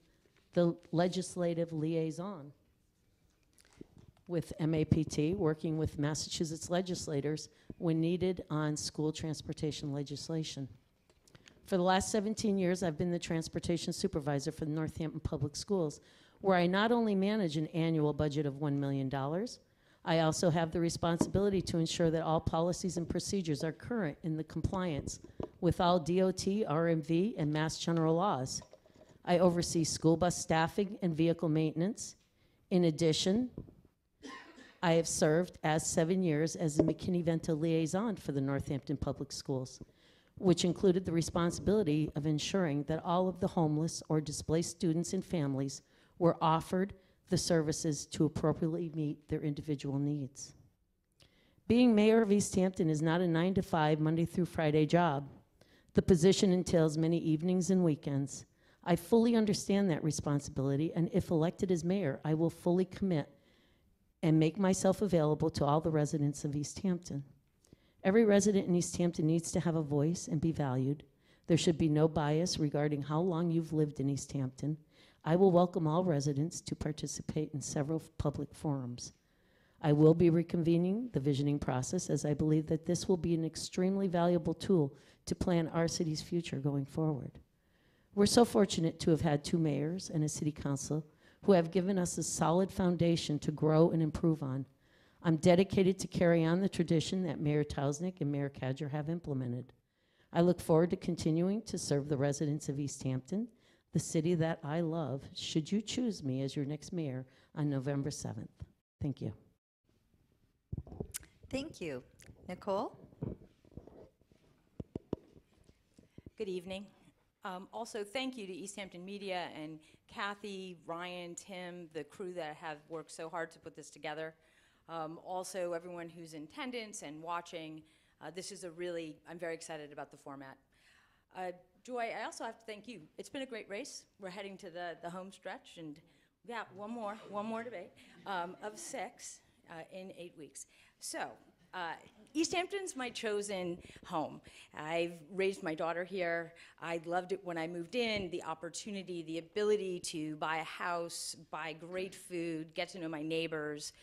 the legislative liaison with MAPT, working with Massachusetts legislators when needed on school transportation legislation. For the last 17 years, I've been the transportation supervisor for the Northampton Public Schools, where I not only manage an annual budget of $1 million, I also have the responsibility to ensure that all policies and procedures are current in the compliance with all DOT, RMV, and Mass General laws. I oversee school bus staffing and vehicle maintenance. In addition, I have served as 7 years as the McKinney-Vento liaison for the Northampton Public Schools, which included the responsibility of ensuring that all of the homeless or displaced students and families were offered the services to appropriately meet their individual needs. Being mayor of Easthampton is not a 9-to-5 Monday through Friday job. The position entails many evenings and weekends. I fully understand that responsibility, and if elected as mayor, I will fully commit and make myself available to all the residents of Easthampton. Every resident in Easthampton needs to have a voice and be valued. There should be no bias regarding how long you've lived in Easthampton. I will welcome all residents to participate in several public forums. I will be reconvening the visioning process, as I believe that this will be an extremely valuable tool to plan our city's future going forward. We're so fortunate to have had 2 mayors and a city council who have given us a solid foundation to grow and improve on. I'm dedicated to carry on the tradition that Mayor Tausnig and Mayor Cadger have implemented. I look forward to continuing to serve the residents of Easthampton, the city that I love, should you choose me as your next mayor on November 7th. Thank you. Thank you. Nicole? Good evening. Also, thank you to Easthampton Media and Kathy, Ryan, Tim, the crew that have worked so hard to put this together. Also, everyone who's in attendance and watching. This is I'm very excited about the format. Joy, I also have to thank you. It's been a great race. We're heading to the home stretch, and we got one more debate of 6 in 8 weeks. So, Easthampton's my chosen home. I've raised my daughter here. I loved it when I moved in, the opportunity, the ability to buy a house, buy great food, get to know my neighbors,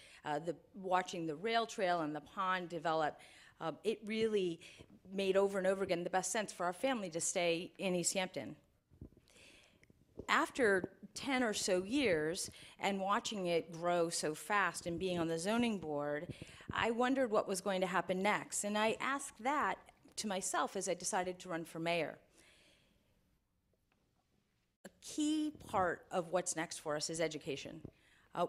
watching the rail trail and the pond develop. It really made over and over again the best sense for our family to stay in Easthampton. After 10 or so years and watching it grow so fast and being on the zoning board, I wondered what was going to happen next. And I asked that to myself as I decided to run for mayor. A key part of what's next for us is education.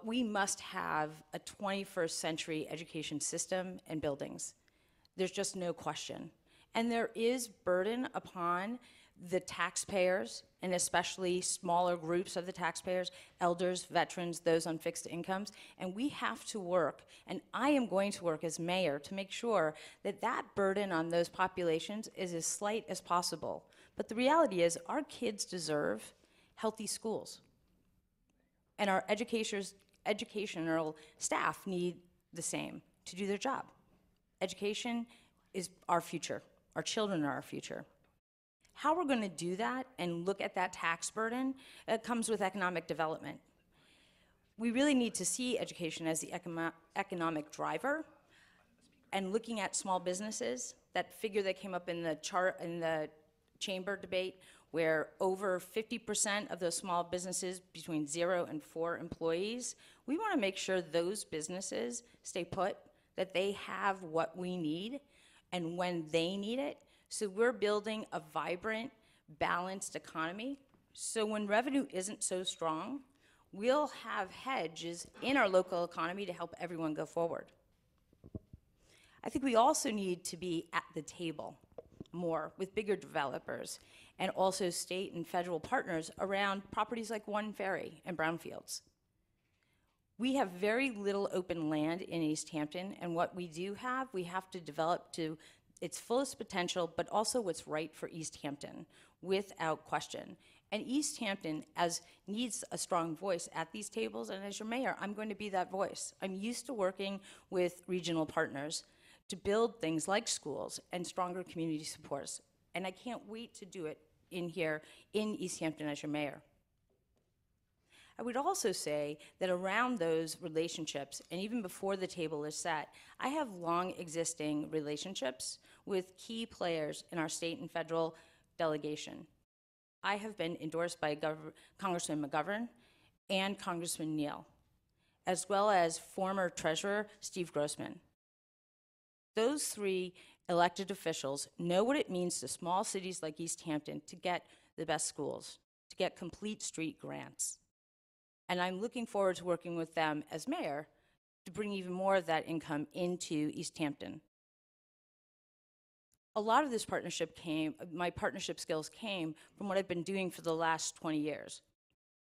We must have a 21st century education system and buildings. There's just no question. And there is burden upon the taxpayers, and especially smaller groups of the taxpayers, elders, veterans, those on fixed incomes, and we have to work, and I am going to work as mayor to make sure that that burden on those populations is as slight as possible. But the reality is our kids deserve healthy schools, and our educational staff need the same to do their job. Education is our future. Our children are our future. How we're going to do that and look at that tax burden comes with economic development. We really need to see education as the economic driver, and looking at small businesses, that figure that came up in the chart in the chamber debate, where over 50% of those small businesses between 0 and 4 employees, we want to make sure those businesses stay put, that they have what we need and when they need it. So we're building a vibrant, balanced economy. So when revenue isn't so strong, we'll have hedges in our local economy to help everyone go forward. I think we also need to be at the table more with bigger developers and also state and federal partners around properties like One Ferry and brownfields. We have very little open land in Easthampton, and what we do have, we have to develop to its fullest potential, but also what's right for Easthampton, without question. And Easthampton needs a strong voice at these tables, and as your mayor, I'm going to be that voice. I'm used to working with regional partners to build things like schools and stronger community supports, and I can't wait to do it in here in Easthampton as your mayor. I would also say that around those relationships, and even before the table is set, I have long existing relationships with key players in our state and federal delegation. I have been endorsed by Congressman McGovern and Congressman Neal, as well as former Treasurer Steve Grossman. Those 3 elected officials know what it means to small cities like Easthampton to get the best schools, to get complete street grants. And I'm looking forward to working with them as mayor to bring even more of that income into Easthampton. A lot of this my partnership skills came from what I've been doing for the last 20 years,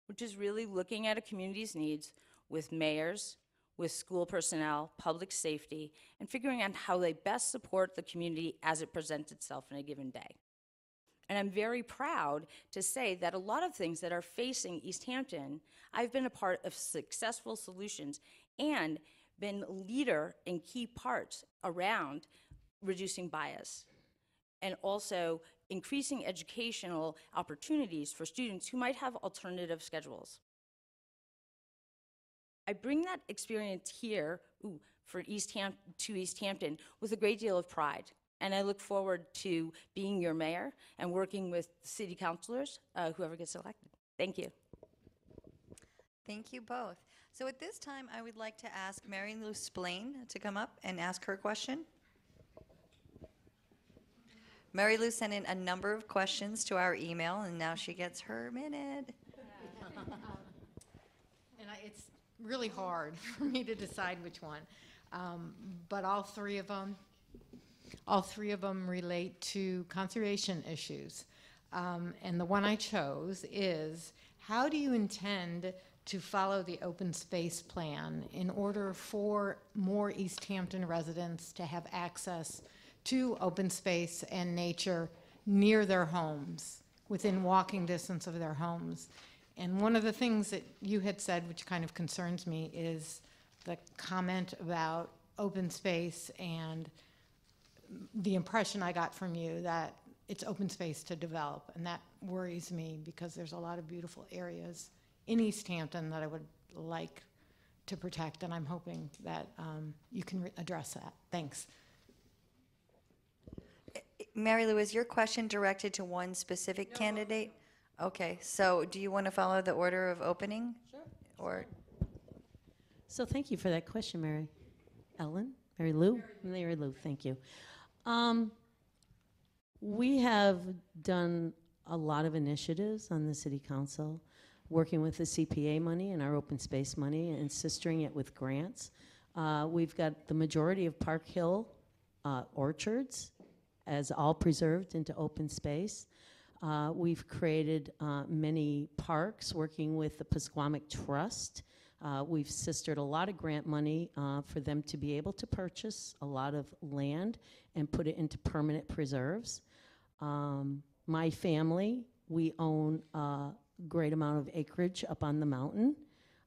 which is really looking at a community's needs with mayors, with school personnel, public safety, and figuring out how they best support the community as it presents itself in a given day. And I'm very proud to say that a lot of things that are facing Easthampton, I've been a part of successful solutions and been a leader in key parts around reducing bias and also increasing educational opportunities for students who might have alternative schedules. I bring that experience here to Easthampton with a great deal of pride. And I look forward to being your mayor and working with city councilors, whoever gets elected. Thank you. Thank you both. So at this time, I would like to ask Mary Lou Splain to come up and ask her question. Mary Lou sent in a number of questions to our email, and now she gets her minute. And it's really hard for me to decide which one, but all three of them relate to conservation issues. And the one I chose is, how do you intend to follow the open space plan in order for more Easthampton residents to have access to open space and nature near their homes, within walking distance of their homes? And one of the things that you had said, which kind of concerns me, is the comment about open space and the impression I got from you that it's open space to develop, and that worries me because there's a lot of beautiful areas in Easthampton that I would like to protect, and I'm hoping that you can address that. Thanks. Mary Lou, is your question directed to one specific candidate? Okay, so do you want to follow the order of opening? Sure. Or, So thank you for that question, Mary. Ellen? Mary Lou? Mary Lou, thank you. We have done a lot of initiatives on the city council, working with the CPA money and our open space money and sistering it with grants. We've got the majority of Park Hill orchards as all preserved into open space. We've created many parks working with the Pasquamic Trust. We've sistered a lot of grant money for them to be able to purchase a lot of land and put it into permanent preserves. My family, we own a great amount of acreage up on the mountain,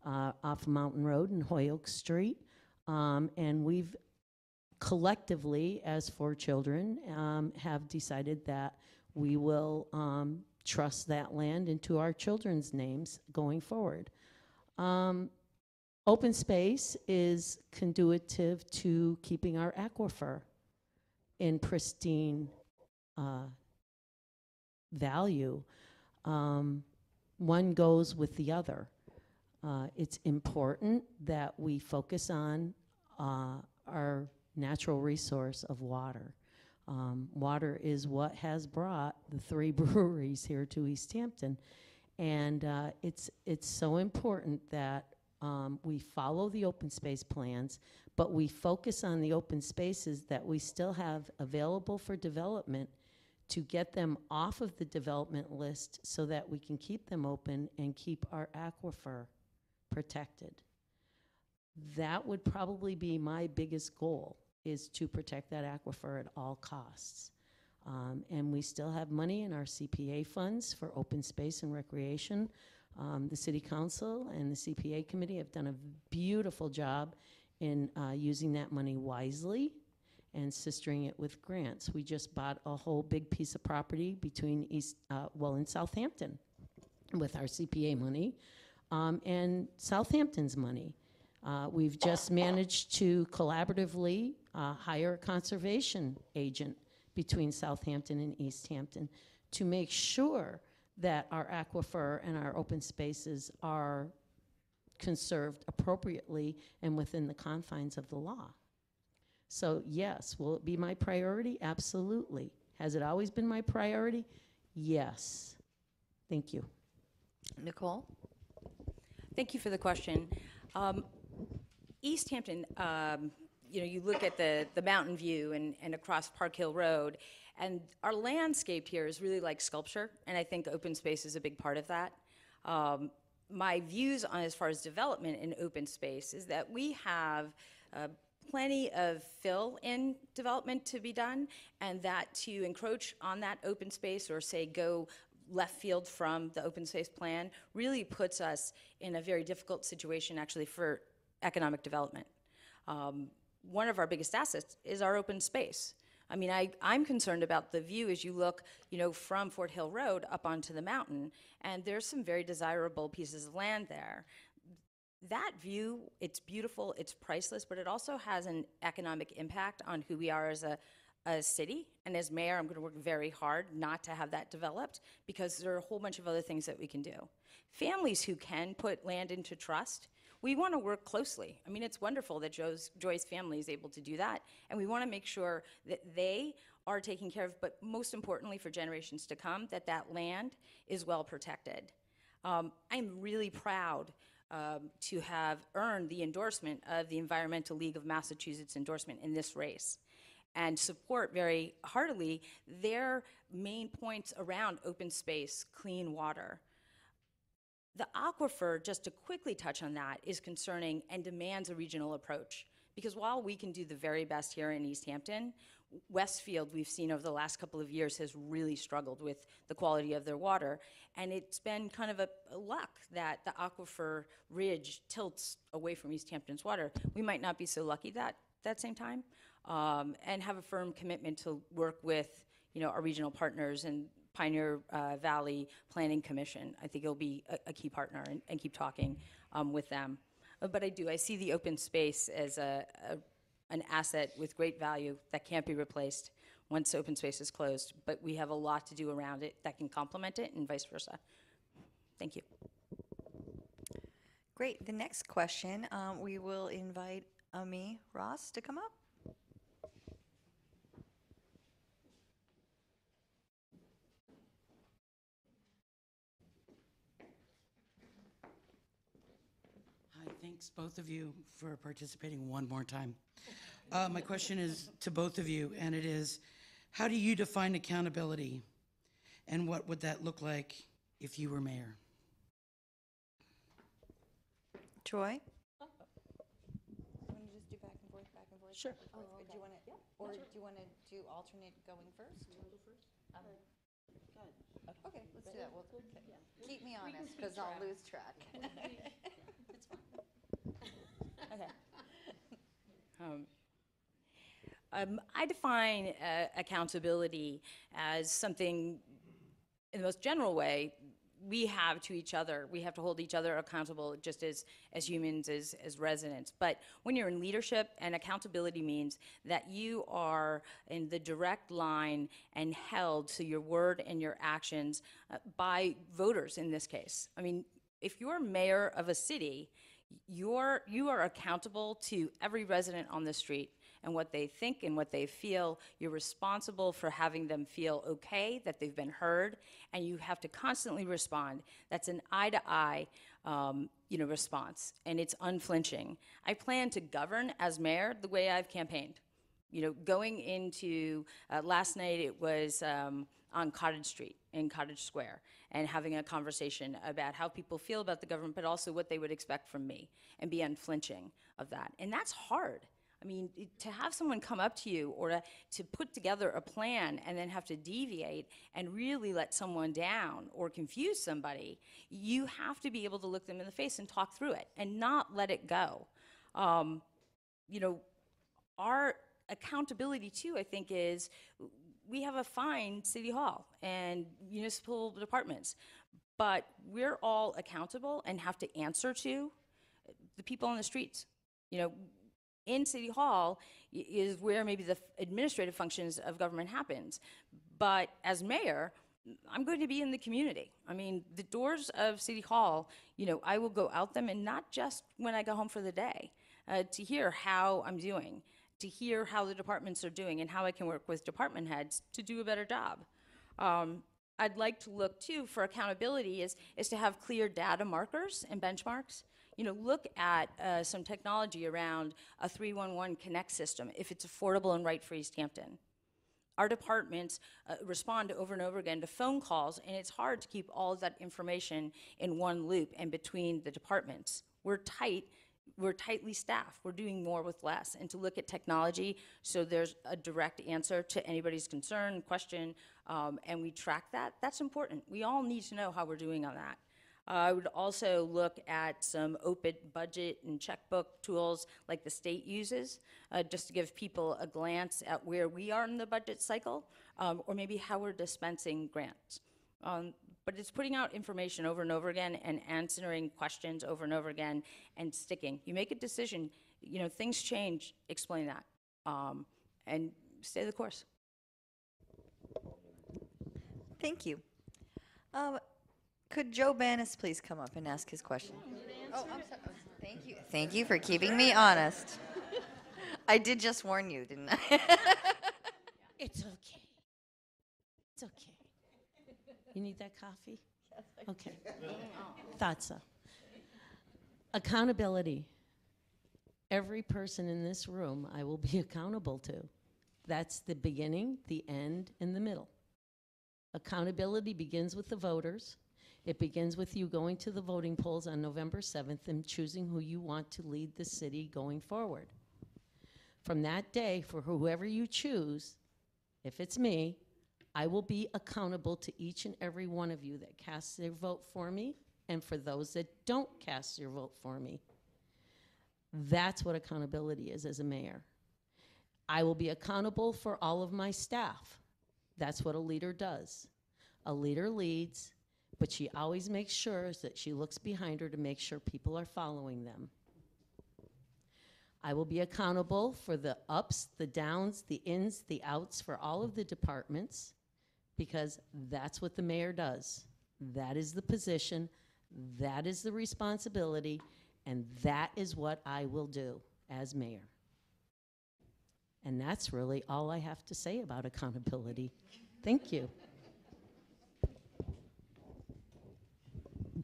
off Mountain Road and Hoyoke Street. And we've collectively, as 4 children, have decided that we will trust that land into our children's names going forward. Open space is conducive to keeping our aquifer in pristine value. One goes with the other. It's important that we focus on our natural resource of water. Water is what has brought the 3 breweries here to Easthampton. And it's so important that we follow the open space plans, but we focus on the open spaces that we still have available for development to get them off of the development list so that we can keep them open and keep our aquifer protected. That would probably be my biggest goal, is to protect that aquifer at all costs. And we still have money in our CPA funds for open space and recreation. The City Council and the CPA Committee have done a beautiful job in using that money wisely and sistering it with grants. We just bought a whole big piece of property between in Southampton with our CPA money and Southampton's money. We've just managed to collaboratively hire a conservation agent between Southampton and Easthampton to make sure that our aquifer and our open spaces are conserved appropriately and within the confines of the law. So yes, will it be my priority? Absolutely. Has it always been my priority? Yes. Thank you. Nicole? Thank you for the question. Easthampton, you look at the mountain view and across Park Hill Road, and our landscape here is really like sculpture, and I think open space is a big part of that. My views on as far as development in open space is that we have plenty of fill-in development to be done, and that to encroach on that open space or say go left field from the open space plan really puts us in a very difficult situation actually for economic development. One of our biggest assets is our open space. I mean, I'm concerned about the view as you look, from Fort Hill Road up onto the mountain, and there's some very desirable pieces of land there. That view, it's beautiful, it's priceless, but it also has an economic impact on who we are as a city. And as mayor, I'm going to work very hard not to have that developed because there are a whole bunch of other things that we can do. Families who can put land into trust, we want to work closely. I mean, it's wonderful that Joy's family is able to do that, and we want to make sure that they are taken care of, but most importantly for generations to come, that that land is well protected. I'm really proud to have earned the endorsement of the Environmental League of Massachusetts endorsement in this race and support very heartily their main points around open space, clean water. The aquifer, just to quickly touch on that, is concerning and demands a regional approach. Because while we can do the very best here in Easthampton, Westfield, we've seen over the last couple of years, has really struggled with the quality of their water. And it's been kind of a luck that the aquifer ridge tilts away from Easthampton's water. We might not be so lucky that same time, and have a firm commitment to work with our regional partners and Pioneer Valley Planning Commission. I think it'll be a key partner and keep talking with them. But I see the open space as an asset with great value that can't be replaced. once open space is closed, but we have a lot to do around it that can complement it and vice versa. Thank you. Great. The next question, we will invite Ami Ross to come up. Hi, thanks both of you for participating one more time. My question is to both of you, and it is, how do you define accountability, and what would that look like if you were mayor? Troy? Want to just do back and forth, back and forth? Sure. Back and forth? Do you want to, or do you want to do alternate going first? You want to go first? Okay, let's do that. We'll keep me honest, because I'll lose track. Okay. I define accountability as something, in the most general way, we have to each other. We have to hold each other accountable just as humans, as residents. But when you're in leadership, and accountability means that you are in the direct line and held to your word and your actions by voters in this case. I mean, if you're mayor of a city, you are accountable to every resident on the street and what they think and what they feel. You're responsible for having them feel okay, that they've been heard, and you have to constantly respond. That's an eye-to-eye response, and it's unflinching. I plan to govern as mayor the way I've campaigned. Going into, last night it was on Cottage Street in Cottage Square, and having a conversation about how people feel about the government, but also what they would expect from me, and be unflinching of that. And that's hard. I mean, to have someone come up to you or to put together a plan and then have to deviate and really let someone down or confuse somebody, you have to be able to look them in the face and talk through it and not let it go. Our accountability too, I think, is we have a fine city hall and municipal departments, but we're all accountable and have to answer to the people on the streets. In City Hall is where maybe the administrative functions of government happens. But as mayor, I'm going to be in the community. I mean, the doors of City Hall, I will go out them, and not just when I go home for the day, to hear how I'm doing, to hear how the departments are doing, and how I can work with department heads to do a better job. I'd like to look, too, for accountability is to have clear data markers and benchmarks. Look at some technology around a 311 Connect system, if it's affordable and right for Easthampton. Our departments respond over and over again to phone calls, and it's hard to keep all of that information in one loop and between the departments. We're tightly staffed. We're doing more with less. And to look at technology so there's a direct answer to anybody's concern, question, and we track that, that's important. We all need to know how we're doing on that. I would also look at some open budget and checkbook tools like the state uses, just to give people a glance at where we are in the budget cycle, or maybe how we're dispensing grants. But it's putting out information over and over again and answering questions over and over again and sticking. You make a decision, things change, explain that, and stay the course. Thank you. Could Joe Banis please come up and ask his question? Oh, I'm sorry. Thank you. Thank you for keeping me honest. I did just warn you, didn't I? It's okay. It's okay. You need that coffee? Yes. Okay. Thought so. Accountability. Every person in this room I will be accountable to. That's the beginning, the end, and the middle. Accountability begins with the voters. It begins with you going to the voting polls on November 7th and choosing who you want to lead the city going forward. From that day, for whoever you choose, if it's me, I will be accountable to each and every one of you that casts their vote for me, and for those that don't cast their vote for me. That's what accountability is as a mayor. I will be accountable for all of my staff. That's what a leader does. A leader leads, but she always makes sure that she looks behind her to make sure people are following them. I will be accountable for the ups, the downs, the ins, the outs for all of the departments, because that's what the mayor does. That is the position, that is the responsibility, and that is what I will do as mayor. And that's really all I have to say about accountability. Thank you.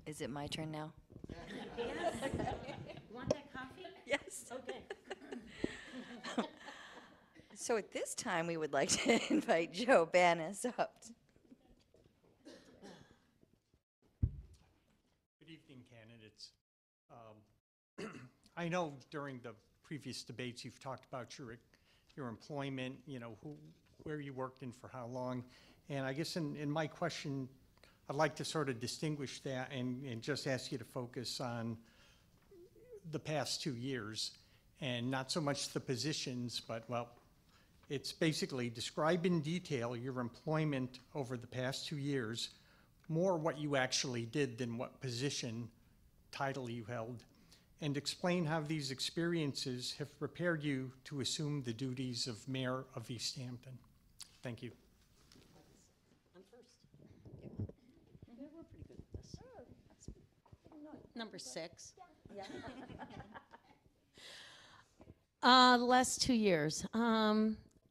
Is it my turn now? Yes. You want that coffee? Yes. Okay. So at this time, we would like to invite Joe Banas up. Good evening, candidates. I know during the previous debates you've talked about your employment, where you worked and for how long. And I guess in my question, I'd like to sort of distinguish that and just ask you to focus on the past 2 years and not so much the positions, but, well, it's basically describe in detail your employment over the past 2 years, more what you actually did than what position, title you held, and explain how these experiences have prepared you to assume the duties of mayor of Easthampton. Thank you. I'm first. Yeah, we're pretty good at this. Number 6. Yeah. The last 2 years.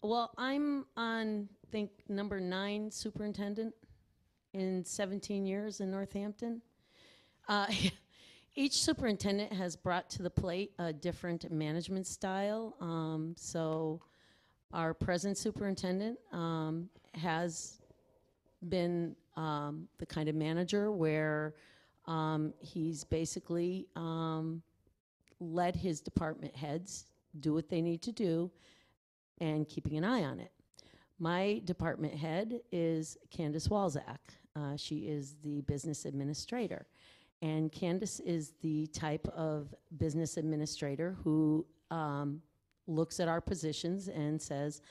Well, I'm on, I think, number 9 superintendent in 17 years in Northampton. Each superintendent has brought to the plate a different management style. So our present superintendent has been the kind of manager where he's basically let his department heads do what they need to do and keeping an eye on it. My department head is Candace Walzak. She is the business administrator. And Candace is the type of business administrator who looks at our positions and says,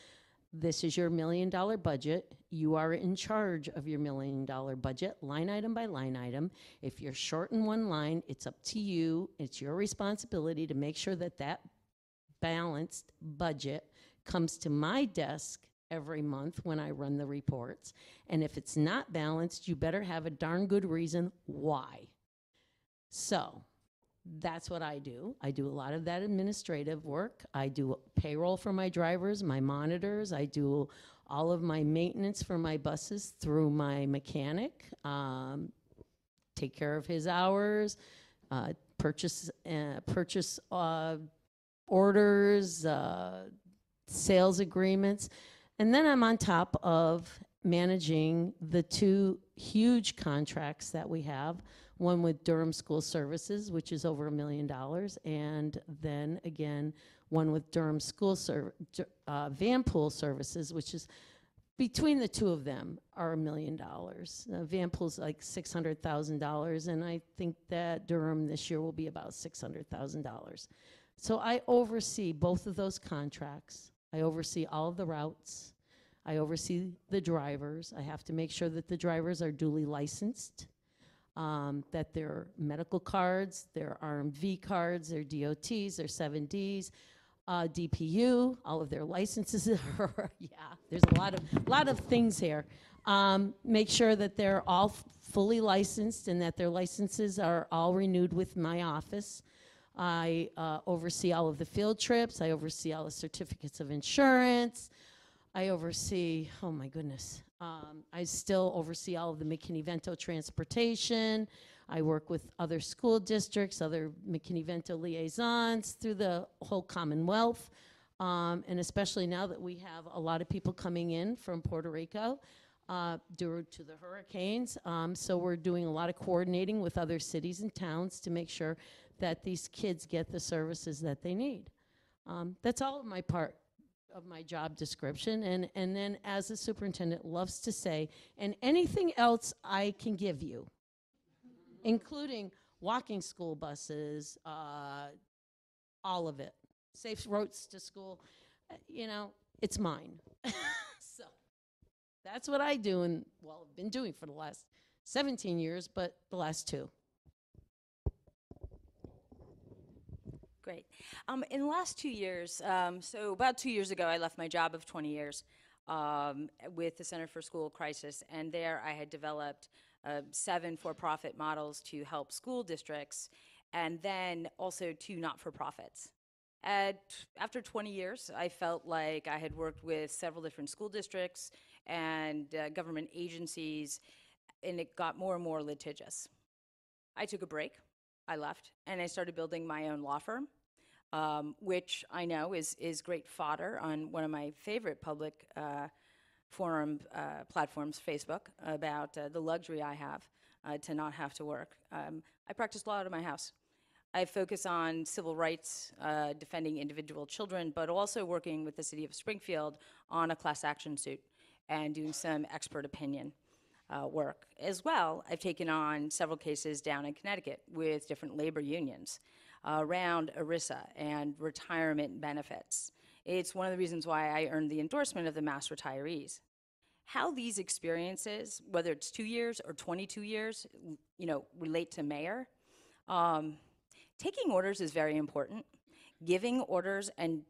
this is your $1 million budget. You are in charge of your $1 million budget, line item by line item. If you're short in one line, it's up to you. It's your responsibility to make sure that that balanced budget comes to my desk every month when I run the reports. And if it's not balanced, you better have a darn good reason why. So that's what I do. I do a lot of that administrative work. I do payroll for my drivers, my monitors. I do all of my maintenance for my buses through my mechanic, take care of his hours, purchase orders, sales agreements. And then I'm on top of managing the 2 huge contracts that we have, one with Durham School Services, which is over $1 million, and then again, one with Durham Vanpool Services, which is between the 2 of them are $1 million. Vanpool's like $600,000, and I think that Durham this year will be about $600,000. So I oversee both of those contracts. I oversee all of the routes. I oversee the drivers. I have to make sure that the drivers are duly licensed, that their medical cards, their RMV cards, their DOTs, their 7Ds, DPU, all of their licenses are, yeah, there's a lot of things here. Make sure that they're all fully licensed and that their licenses are all renewed with my office. I oversee all of the field trips. I oversee all the certificates of insurance. I oversee, oh my goodness, I still oversee all of the McKinney-Vento transportation. I work with other school districts, other McKinney-Vento liaisons through the whole Commonwealth, and especially now that we have a lot of people coming in from Puerto Rico due to the hurricanes. So we're doing a lot of coordinating with other cities and towns to make sure that these kids get the services that they need. That's all of my part of my job description. And then as the superintendent loves to say, and anything else I can give you, including walking school buses, all of it, safe roads to school, it's mine. So that's what I do and, well, I've been doing for the last 17 years, but the last 2. Great. In the last 2 years, so about 2 years ago, I left my job of 20 years with the Center for School Crisis, and there I had developed 7 for-profit models to help school districts, and then also 2 not-for-profits. After 20 years, I felt like I had worked with several different school districts and government agencies, and it got more and more litigious. I took a break, I left, and I started building my own law firm, which I know is great fodder on one of my favorite public forum platforms, Facebook, about the luxury I have to not have to work. I practice law out of my house. I focus on civil rights, defending individual children, but also working with the city of Springfield on a class action suit and doing some expert opinion work. As well, I've taken on several cases down in Connecticut with different labor unions around ERISA and retirement benefits. It's one of the reasons why I earned the endorsement of the mass retirees. How these experiences, whether it's 2 years or 22 years, relate to mayor. Taking orders is very important. Giving orders and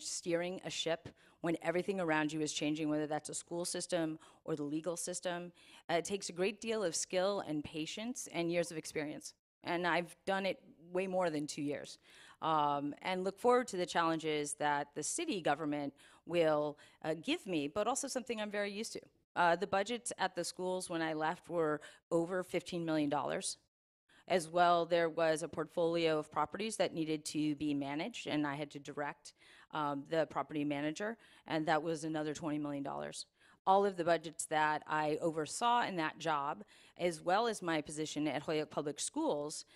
steering a ship when everything around you is changing, whether that's a school system or the legal system, it takes a great deal of skill and patience and years of experience. And I've done it way more than 2 years. And look forward to the challenges that the city government will give me, but also something I'm very used to. The budgets at the schools when I left were over $15 million. As well, there was a portfolio of properties that needed to be managed, and I had to direct the property manager, and that was another $20 million. All of the budgets that I oversaw in that job, as well as my position at Holyoke Public Schools,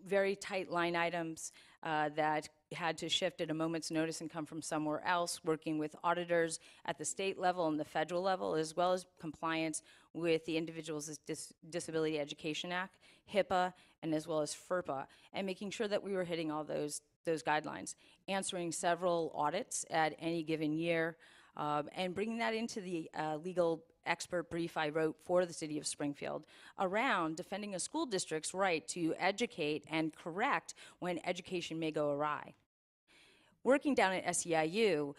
very tight line items that had to shift at a moment's notice and come from somewhere else, working with auditors at the state level and the federal level, as well as compliance with the Individuals with Disability Education Act, HIPAA, and as well as FERPA, and making sure that we were hitting all those guidelines, answering several audits at any given year, and bringing that into the legal expert brief I wrote for the city of Springfield around defending a school district's right to educate and correct when education may go awry. Working down at SEIU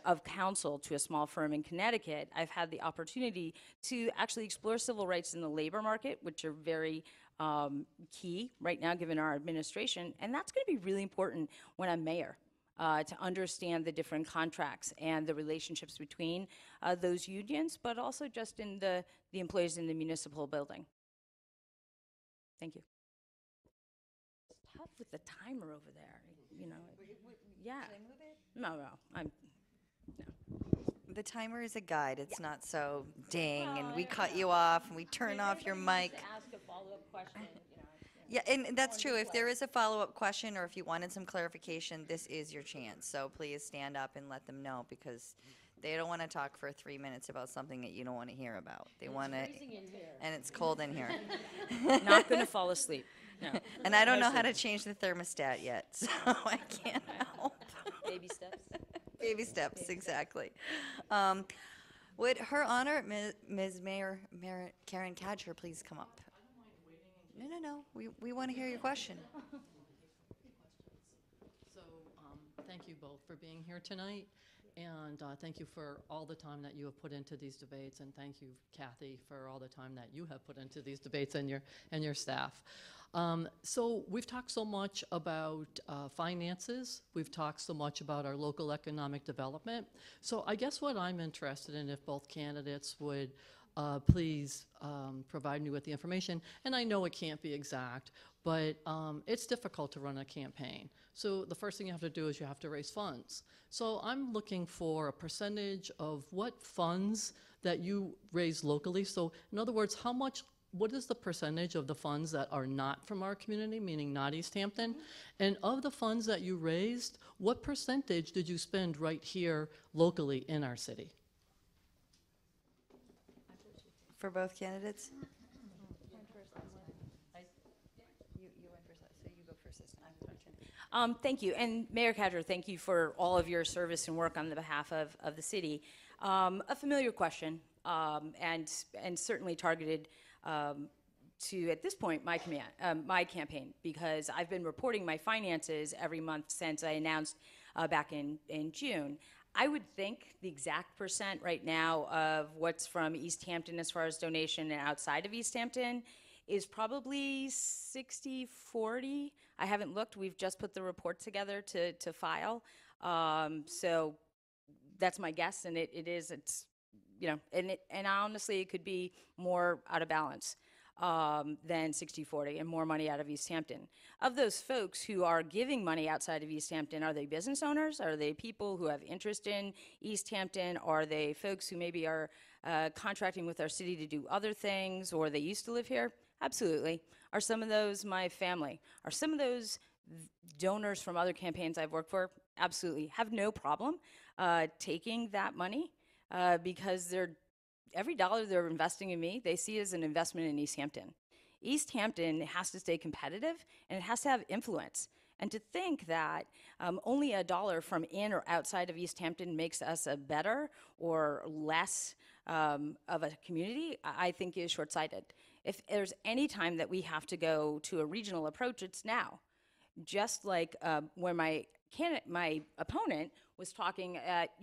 of counsel to a small firm in Connecticut, I've had the opportunity to actually explore civil rights in the labor market, which are very key right now given our administration, and that's going to be really important when I'm mayor. To understand the different contracts and the relationships between those unions, but also just in the employees in the municipal building. Thank you. It's tough with the timer over there, Yeah. Should I move it? No. The timer is a guide. It's not so ding, and we cut you off, and we turn off your mic. To ask a follow-up question. Yeah, and that's true. If there is a follow-up question or if you wanted some clarification, this is your chance. So please stand up and let them know, because they don't want to talk for 3 minutes about something that you don't want to hear about. They want to, and it's cold in here. Not going to fall asleep. No. And I don't know how to change the thermostat yet, so I can't help. Baby steps. Baby steps, exactly. Would Her Honor, Ms. Mayor Karen Cadger, please come up? No. We want to hear your question. So thank you both for being here tonight, and thank you for all the time that you have put into these debates, and thank you, Kathy, for all the time that you have put into these debates and your staff. So we've talked so much about finances. We've talked so much about our local economic development. So I guess what I'm interested in, if both candidates would please provide me with the information. And I know it can't be exact, but it's difficult to run a campaign. So the first thing you have to do is you have to raise funds. So I'm looking for a percentage of what funds that you raise locally. So in other words, what is the percentage of the funds that are not from our community, meaning not Easthampton? And of the funds that you raised, what percentage did you spend right here locally in our city? For both candidates? You went first, so you go first this time. Thank you. And Mayor Cadger, thank you for all of your service and work on the behalf of the city. A familiar question, and certainly targeted to, at this point, my campaign, because I've been reporting my finances every month since I announced back in June. I would think the exact percent right now of what's from Easthampton as far as donation and outside of Easthampton is probably 60-40. I haven't looked. We've just put the report together to file. So that's my guess, and it's, you know, and honestly, it could be more out of balance than 60-40 and more money out of Easthampton. Of those folks who are giving money outside of Easthampton, are they business owners? Are they people who have interest in Easthampton? Are they folks who maybe are contracting with our city to do other things, or they used to live here? Absolutely. Are some of those my family? Are some of those donors from other campaigns I've worked for? Absolutely. Have no problem taking that money because every dollar they're investing in me, they see as an investment in Easthampton. Easthampton has to stay competitive, and it has to have influence. And to think that only a dollar from in or outside of Easthampton makes us a better or less of a community, I think is short-sighted. If there's any time that we have to go to a regional approach, it's now. Just like when my opponent was talking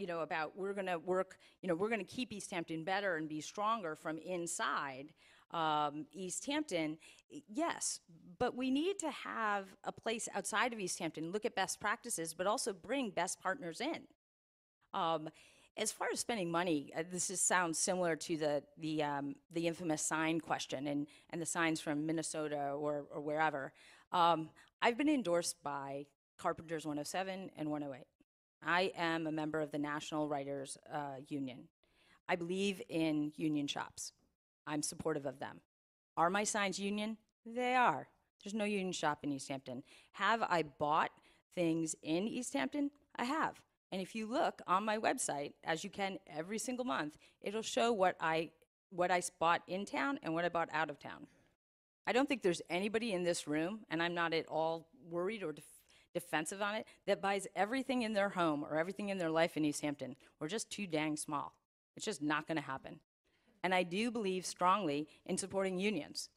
about we're going to work, we're going to keep Easthampton better and be stronger from inside Easthampton. Yes, but we need to have a place outside of Easthampton, look at best practices, but also bring best partners in. As far as spending money, this sounds similar to the infamous sign question and the signs from Minnesota or wherever. I've been endorsed by Carpenters 107 and 108. I am a member of the National Writers Union. I believe in union shops. I'm supportive of them. Are my signs union? They are. There's no union shop in Easthampton. Have I bought things in Easthampton? I have. And if you look on my website, as you can every single month, it'll show what I bought in town and what I bought out of town. I don't think there's anybody in this room, and I'm not at all worried or defensive on it, that buys everything in their home or everything in their life in Easthampton. We're just too dang small. It's just not going to happen. And I do believe strongly in supporting unions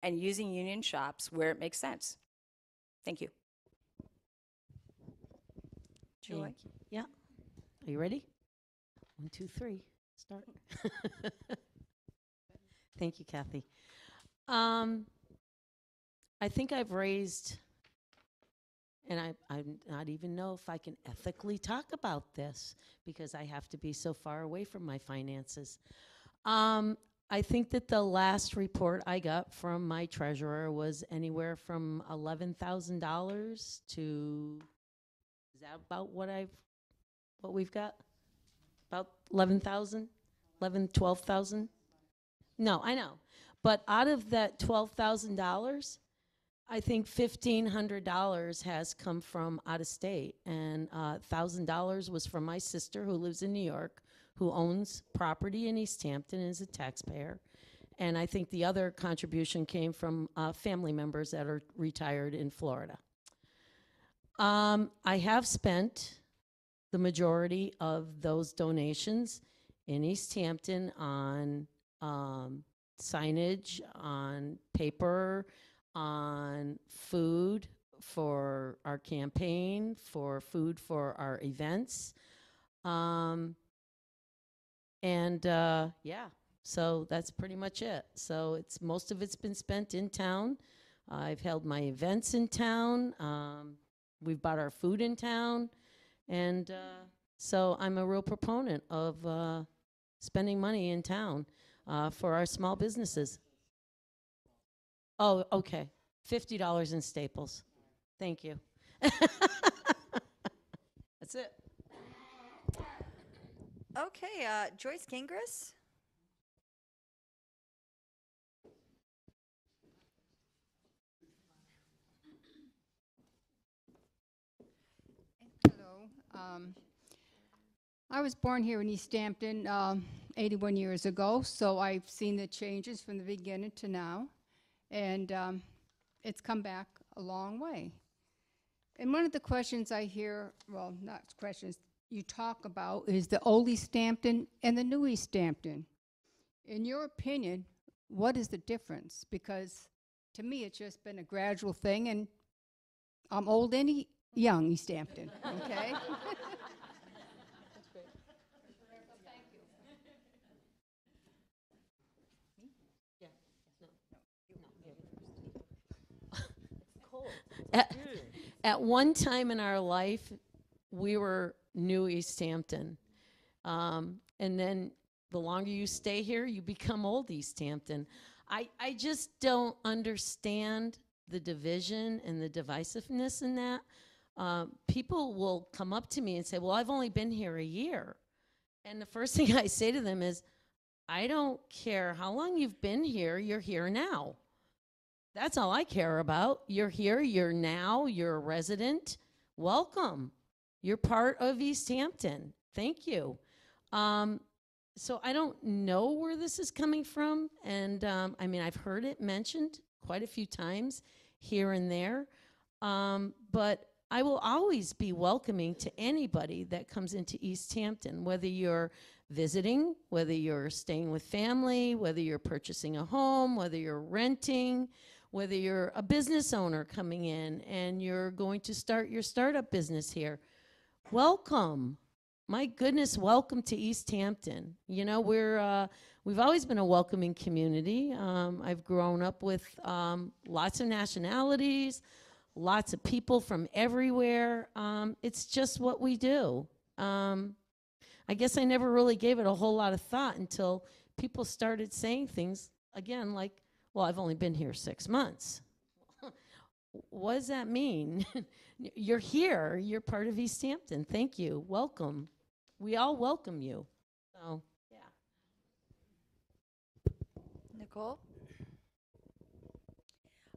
and using union shops where it makes sense. Thank you. Joy? Thank you. Yeah. Are you ready? 1, 2, 3. Start. Thank you, Kathy. I think I've raised, and I not even know if I can ethically talk about this because I have to be so far away from my finances. I think that the last report I got from my treasurer was anywhere from $11,000 to, is that about what we've got? About 11,000? 11, 12,000? No, I know. But out of that $12,000, I think $1,500 has come from out of state, and $1,000 was from my sister who lives in New York, who owns property in Easthampton and is a taxpayer. And I think the other contribution came from family members that are retired in Florida. I have spent the majority of those donations in Easthampton on signage, on paper, on food for our campaign, for food for our events. Yeah, so that's pretty much it. So most of it's been spent in town. I've held my events in town. We've bought our food in town. And so I'm a real proponent of spending money in town for our small businesses. Oh, okay. $50 in Staples. Thank you. That's it. Okay, Joyce Gingras. Hello. I was born here in Easthampton 81 years ago, so I've seen the changes from the beginning to now, and it's come back a long way. And one of the questions I hear, well, not questions, you talk about is the old Easthampton and the new Easthampton. In your opinion, what is the difference? Because to me, it's just been a gradual thing, and I'm old and young, East Hampton, okay? At one time in our life, we were new Easthampton. And then the longer you stay here, you become old Easthampton. I just don't understand the division and the divisiveness in that. People will come up to me and say, well, I've only been here a year. And the first thing I say to them is, I don't care how long you've been here, you're here now. That's all I care about. You're here, you're now, you're a resident. Welcome. You're part of Easthampton. Thank you. So I don't know where this is coming from. And I mean, I've heard it mentioned quite a few times here and there. But I will always be welcoming to anybody that comes into Easthampton, whether you're visiting, whether you're staying with family, whether you're purchasing a home, whether you're renting, whether you're a business owner coming in and you're going to start your startup business here. Welcome. My goodness, welcome to Easthampton. You know, we've always been a welcoming community. I've grown up with lots of nationalities, lots of people from everywhere. It's just what we do. I guess I never really gave it a whole lot of thought until people started saying things, again, like, well, I've only been here 6 months. What does that mean? You're here. You're part of Easthampton. Thank you. Welcome. We all welcome you. So, yeah. Nicole?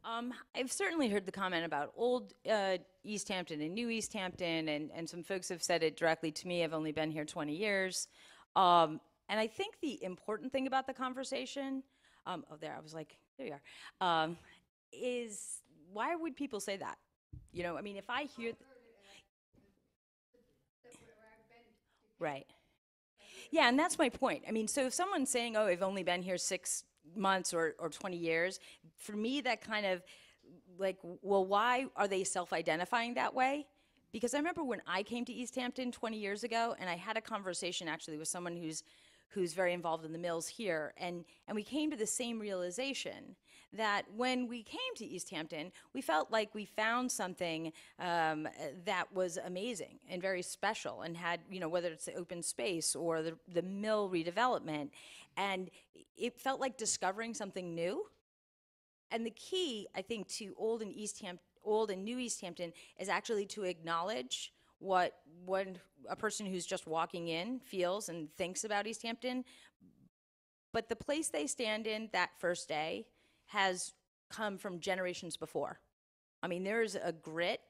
I've certainly heard the comment about old Easthampton and new Easthampton, and some folks have said it directly to me. I've only been here 20 years. And I think the important thing about the conversation, there, I was like, there you are, is why would people say that? You know, I mean, if I hear... Right. Yeah, and that's my point. I mean, so if someone's saying, oh, I've only been here 6 months or 20 years, for me, that kind of, like, well, why are they self-identifying that way? Because I remember when I came to Easthampton 20 years ago, and I had a conversation actually with someone who's very involved in the mills here, and we came to the same realization that when we came to Easthampton, we felt like we found something that was amazing and very special, and had, you know, whether it's the open space or the mill redevelopment, and it felt like discovering something new. And the key, I think, to old and new Easthampton is actually to acknowledge what a person who's just walking in feels and thinks about Easthampton. But the place they stand in that first day has come from generations before. I mean, there's a grit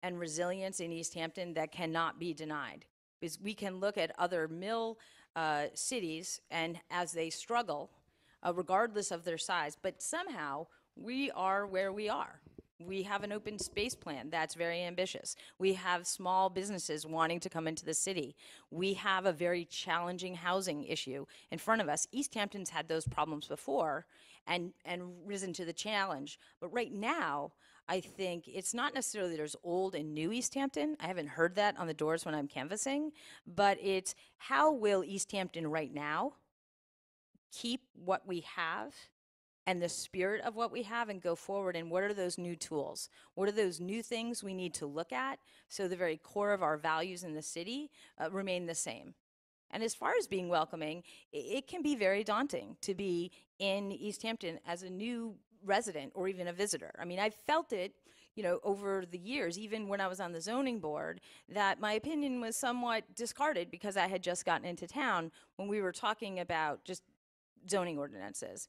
and resilience in Easthampton that cannot be denied. Because we can look at other mill cities, and as they struggle, regardless of their size, but somehow we are where we are. We have an open space plan that's very ambitious. We have small businesses wanting to come into the city. We have a very challenging housing issue in front of us. Easthampton's had those problems before and risen to the challenge. But right now, I think it's not necessarily there's old and new Easthampton. I haven't heard that on the doors when I'm canvassing, but it's how will Easthampton right now keep what we have and the spirit of what we have and go forward, and what are those new tools? What are those new things we need to look at so the very core of our values in the city remain the same? And as far as being welcoming, it can be very daunting to be in Easthampton as a new resident or even a visitor. I mean, I've felt it, you know, over the years, even when I was on the zoning board, that my opinion was somewhat discarded because I had just gotten into town when we were talking about just zoning ordinances.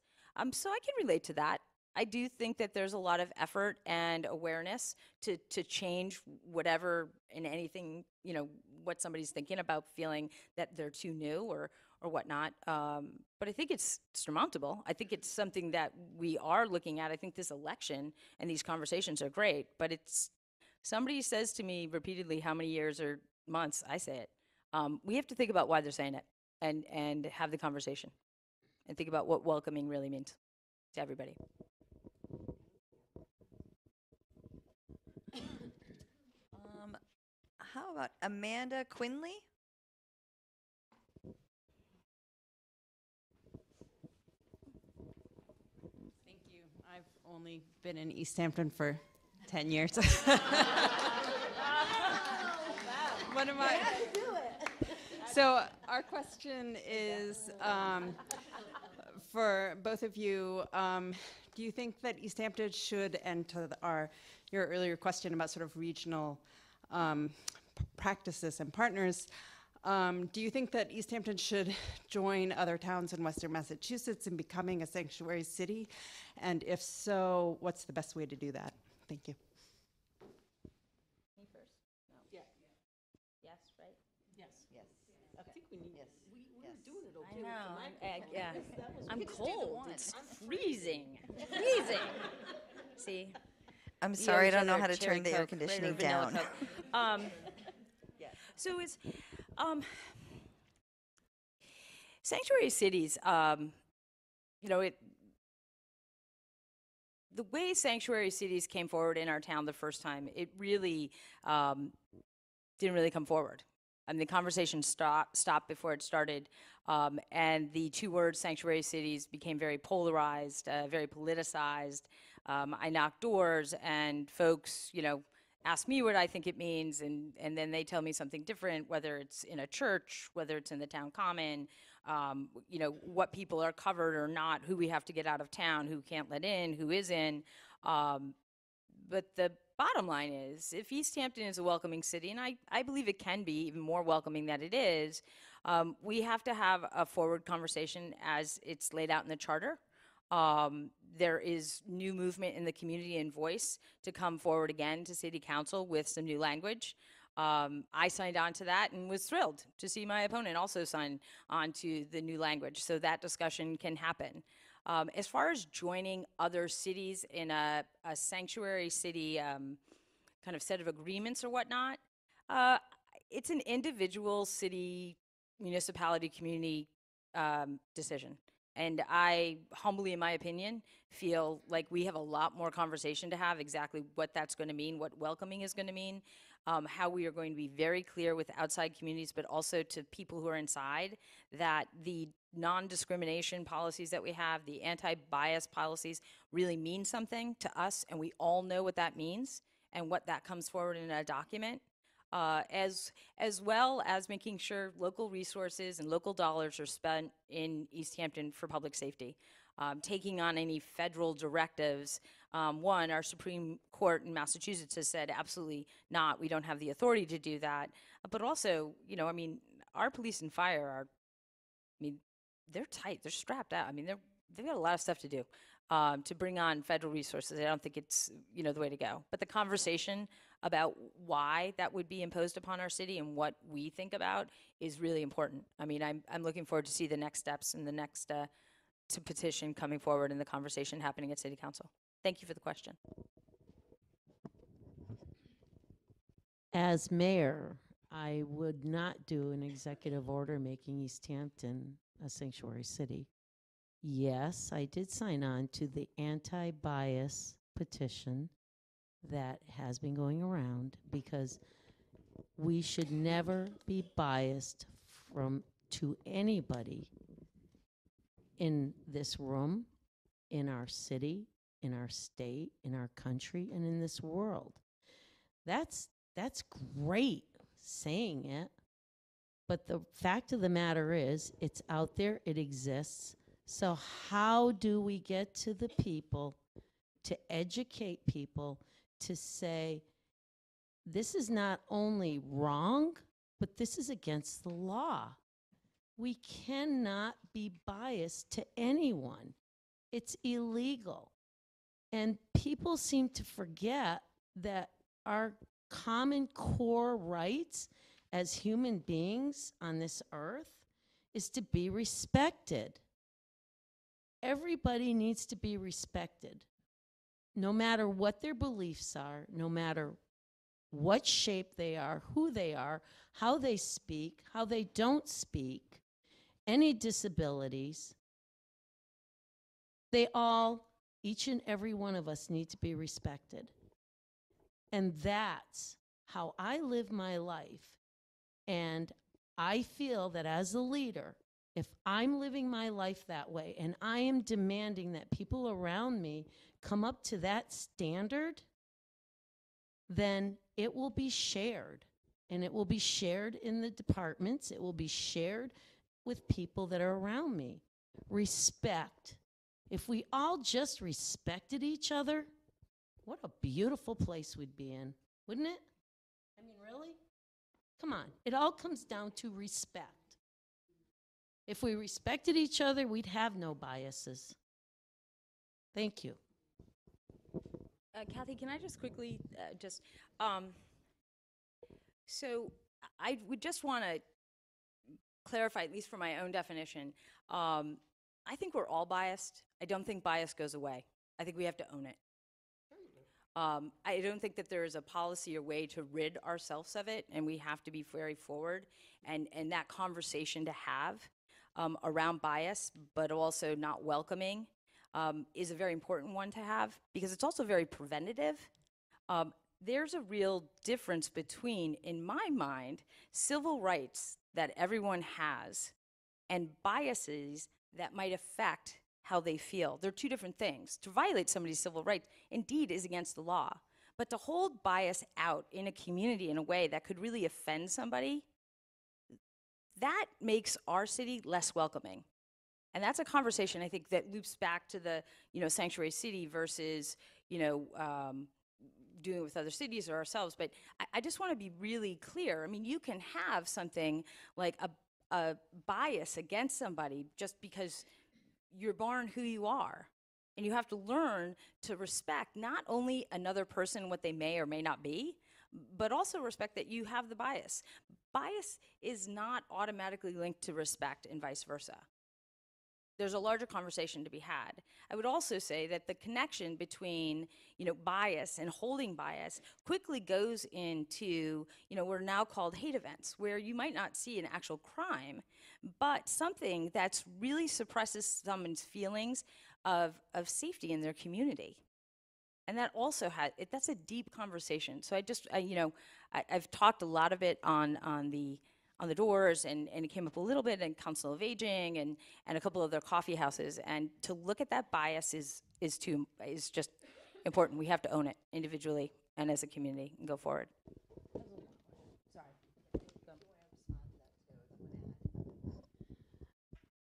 So I can relate to that. I do think that there's a lot of effort and awareness to change whatever and anything, you know, what somebody's thinking about, feeling that they're too new or whatnot. But I think it's surmountable. I think it's something that we are looking at. I think this election and these conversations are great, but it's, somebody says to me repeatedly how many years or months, I say it. We have to think about why they're saying it and have the conversation and think about what welcoming really means. to everybody. How about Amanda Quinley? Thank you. I've only been in Easthampton for 10 years. What am I? So our question is for both of you. Do you think that Easthampton should, and to your earlier question about sort of regional practices and partners, do you think that Easthampton should join other towns in Western Massachusetts in becoming a sanctuary city? And if so, what's the best way to do that? Thank you. Me first? No. Yeah. Yes, right? Yes. Yes. I think we need, Yes. we were doing it okay I know. with the microphone. Yeah. That was I'm good. cold. It's freezing. Freezing. See? I'm The sorry, I other don't know how to cherry turn the air Coke, conditioning regular vanilla down. Coke. So it's sanctuary cities. You know, the way sanctuary cities came forward in our town the first time, it really didn't really come forward. And the conversation stopped before it started. And the two words sanctuary cities became very polarized, very politicized. I knocked doors and folks, you know, ask me what I think it means, and then they tell me something different, whether it's in a church, whether it's in the town common, you know, what people are covered or not, who we have to get out of town, who can't let in, who is in. But the bottom line is, if Easthampton is a welcoming city, and I believe it can be even more welcoming than it is, we have to have a forward conversation as it's laid out in the charter. There is new movement in the community and voice to come forward again to City Council with some new language. I signed on to that and was thrilled to see my opponent also sign on to the new language, so that discussion can happen. As far as joining other cities in a sanctuary city kind of set of agreements or whatnot, it's an individual city, municipality, community decision. And I, humbly in my opinion, feel like we have a lot more conversation to have exactly what that's going to mean, what welcoming is going to mean, how we are going to be very clear with outside communities, but also to people who are inside, that the non-discrimination policies that we have, the anti-bias policies, really mean something to us, and we all know what that means and what that comes forward in a document. As well as making sure local resources and local dollars are spent in Easthampton for public safety. Taking on any federal directives, one, our Supreme Court in Massachusetts has said absolutely not, we don't have the authority to do that. But also, you know, I mean, our police and fire are, I mean, they're tight, they're strapped out. I mean, they've got a lot of stuff to do. To bring on federal resources, I don't think it's, you know, the way to go. But the conversation about why that would be imposed upon our city and what we think about is really important. I mean, I'm looking forward to see the next steps and the next to petition coming forward and the conversation happening at City Council. Thank you for the question. As mayor, I would not do an executive order making Easthampton a sanctuary city. Yes, I did sign on to the anti-bias petition that has been going around, because we should never be biased to anybody in this room, in our city, in our state, in our country, and in this world. That's great saying it, but the fact of the matter is, it's out there, it exists. So how do we get to the people, to educate people, to say, this is not only wrong, but this is against the law. We cannot be biased to anyone. It's illegal. And people seem to forget that our common core rights as human beings on this earth is to be respected. Everybody needs to be respected, no matter what their beliefs are, no matter what shape they are, who they are, how they speak, how they don't speak, any disabilities. They all, each and every one of us, need to be respected. And that's how I live my life. And I feel that as a leader, if I'm living my life that way and I am demanding that people around me come up to that standard, then it will be shared. And it will be shared in the departments. It will be shared with people that are around me. Respect. If we all just respected each other, what a beautiful place we'd be in, wouldn't it? I mean, really? Come on. It all comes down to respect. If we respected each other, we'd have no biases. Thank you. Kathy, can I just quickly so I would just want to clarify, at least for my own definition. I think we're all biased. I don't think bias goes away. I think we have to own it. I don't think that there is a policy or way to rid ourselves of it, and we have to be very forward. And that conversation to have around bias, but also not welcoming, is a very important one to have, because it's also very preventative. There's a real difference between, in my mind, civil rights that everyone has and biases that might affect how they feel. They're two different things. To violate somebody's civil rights, indeed, is against the law. But to hold bias out in a community in a way that could really offend somebody, that makes our city less welcoming. And that's a conversation, I think, that loops back to the, sanctuary city versus, doing it with other cities or ourselves. But I just want to be really clear. I mean, you can have something like a bias against somebody just because you're born who you are. And you have to learn to respect not only another person, what they may or may not be, but also respect that you have the bias. Bias is not automatically linked to respect and vice versa. There's a larger conversation to be had. I would also say that the connection between, bias and holding bias quickly goes into, what are now called hate events, where you might not see an actual crime, but something that's really suppresses someone's feelings of safety in their community. And that also that's a deep conversation. So I've talked a lot of it on the doors, and it came up a little bit in Council of Aging and a couple of other coffee houses. And to look at that bias is just important. We have to own it individually and as a community and go forward.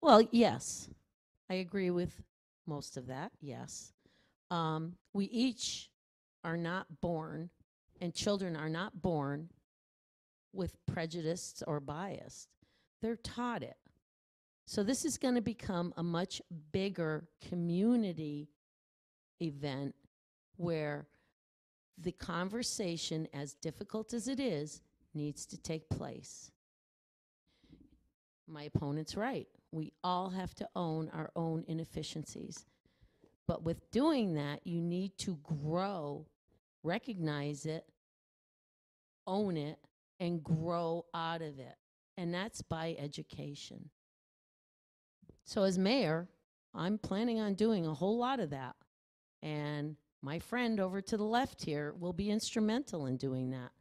Well, yes, I agree with most of that, yes. We each are not born, and children are not born with prejudice or bias. They're taught it. So this is going to become a much bigger community event where the conversation, as difficult as it is, needs to take place. My opponent's right. We all have to own our own inefficiencies. But with doing that, you need to grow, recognize it, own it, and grow out of it. And that's by education. So as mayor, I'm planning on doing a whole lot of that. And my friend over to the left here will be instrumental in doing that.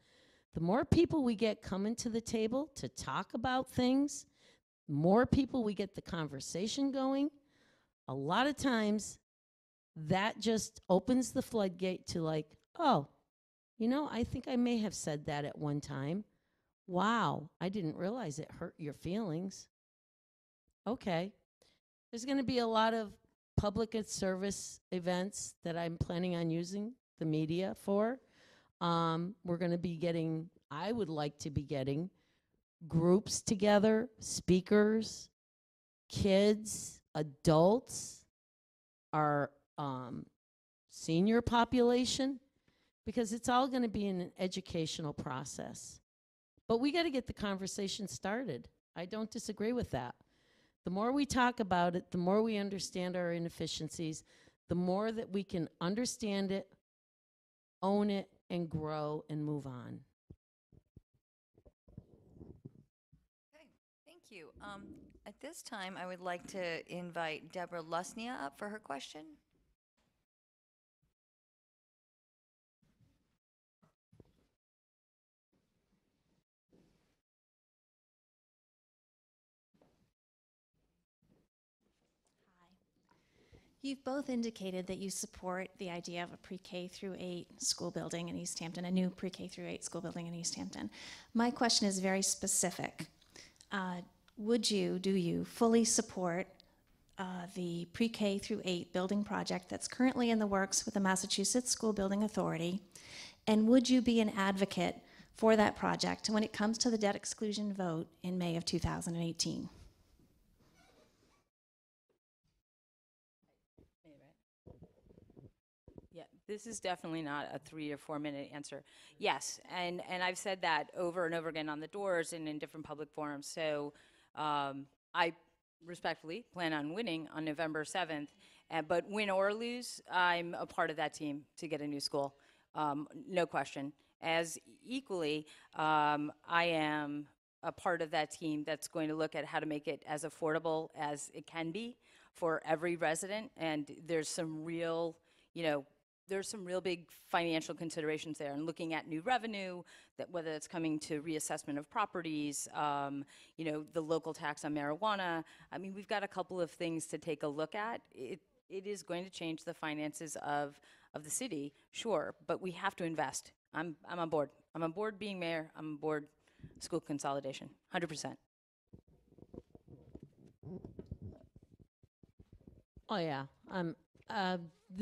The more people we get coming to the table to talk about things, more people we get the conversation going, a lot of times that just opens the floodgate to like, oh, I think I may have said that at one time. Wow, I didn't realize it hurt your feelings. Okay. There's going to be a lot of public and service events that I'm planning on using the media for. We're going to be getting, I would like to be getting groups together, speakers, kids, adults, our senior population, because it's all going to be an educational process. But we got to get the conversation started. I don't disagree with that. The more we talk about it, the more we understand our inefficiencies, the more that we can understand it, own it, and grow and move on. Okay, thank you. this time, I would like to invite Deborah Lusnia up for her question. You've both indicated that you support the idea of a pre-K through 8 school building in Easthampton, a new pre-K through 8 school building in Easthampton. My question is very specific. Do you fully support the pre-K through 8 building project that's currently in the works with the Massachusetts School Building Authority? And would you be an advocate for that project when it comes to the debt exclusion vote in May of 2018? Yeah, this is definitely not a 3 or 4 minute answer. Yes, and I've said that over and over again on the doors and in different public forums. So I respectfully plan on winning on November 7th. But win or lose, I'm a part of that team to get a new school, no question. As equally, I am a part of that team that's going to look at how to make it as affordable as it can be for every resident. And there's some real, there's some real big financial considerations there, and looking at new revenue, that whether it's coming to reassessment of properties, the local tax on marijuana. I mean, we've got a couple of things to take a look at. It is going to change the finances of the city, sure, but we have to invest. I'm on board. I'm on board being mayor. I'm on board school consolidation, 100%. Oh yeah,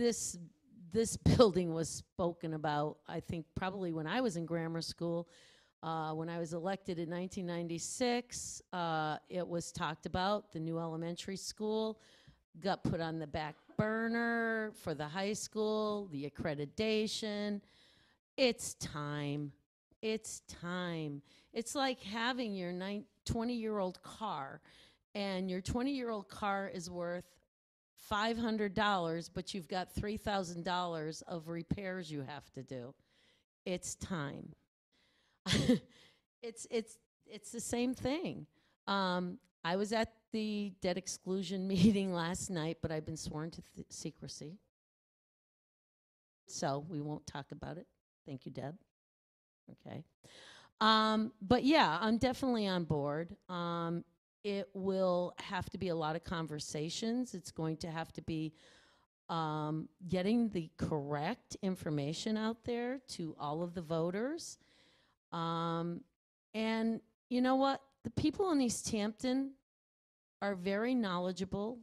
this building was spoken about, I think, probably when I was in grammar school. When I was elected in 1996, it was talked about. The new elementary school got put on the back burner for the high school, the accreditation. It's time. It's time. It's like having your 20-year-old car, and your 20-year-old car is worth $500, but you've got $3,000 of repairs you have to do. It's time. It's the same thing. I was at the debt exclusion meeting last night, but I've been sworn to secrecy, so we won't talk about it. Thank you, Deb. Okay. But yeah, I'm definitely on board. It will have to be a lot of conversations. It's going to have to be getting the correct information out there to all of the voters. And you know what? The people in Easthampton are very knowledgeable.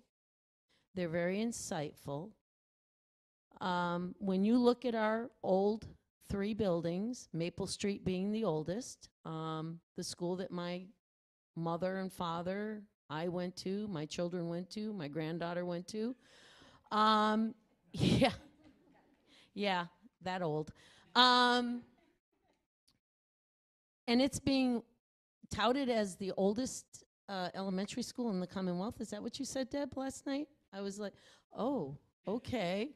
They're very insightful. When you look at our old 3 buildings, Maple Street being the oldest, the school that my mother and father, I went to, my children went to, my granddaughter went to. Yeah, that old. And it's being touted as the oldest elementary school in the Commonwealth. Is that what you said, Deb, last night? I was like, oh, okay.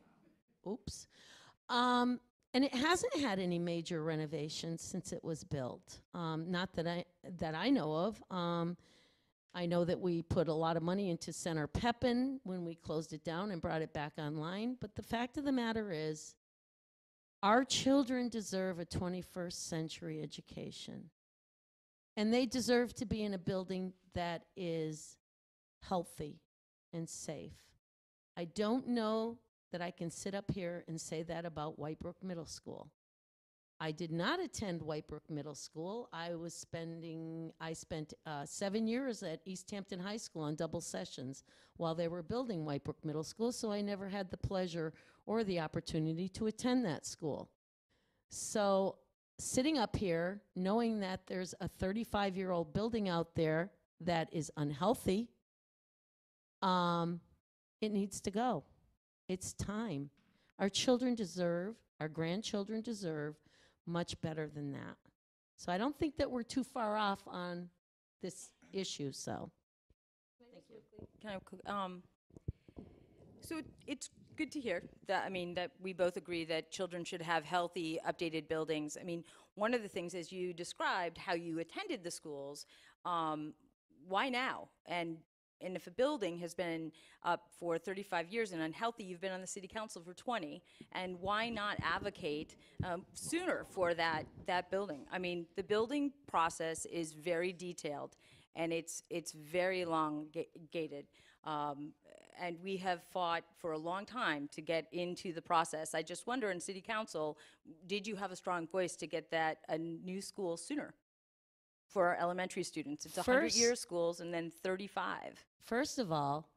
Oops. And it hasn't had any major renovations since it was built. Not that I know of. I know that we put a lot of money into Center Pepin when we closed it down and brought it back online. But the fact of the matter is, our children deserve a 21st century education. And they deserve to be in a building that is healthy and safe. I don't know that I can sit up here and say that about Whitebrook Middle School. I did not attend Whitebrook Middle School. I spent 7 years at Easthampton High School on double sessions while they were building Whitebrook Middle School, so I never had the pleasure or the opportunity to attend that school. So sitting up here, knowing that there's a 35-year-old building out there that is unhealthy, it needs to go. It's time. Our children deserve, our grandchildren deserve much better than that. So I don't think that we're too far off on this issue, so. Thank you. So it's good to hear that, that we both agree that children should have healthy, updated buildings. One of the things, as you described how you attended the schools, why now? And And if a building has been up for 35 years and unhealthy, you've been on the city council for 20, and why not advocate sooner for that building? I mean, the building process is very detailed, and it's very gated. And we have fought for a long time to get into the process. I just wonder, in city council, did you have a strong voice to get a new school sooner for our elementary students? It's 100-year schools and then 35. First of all,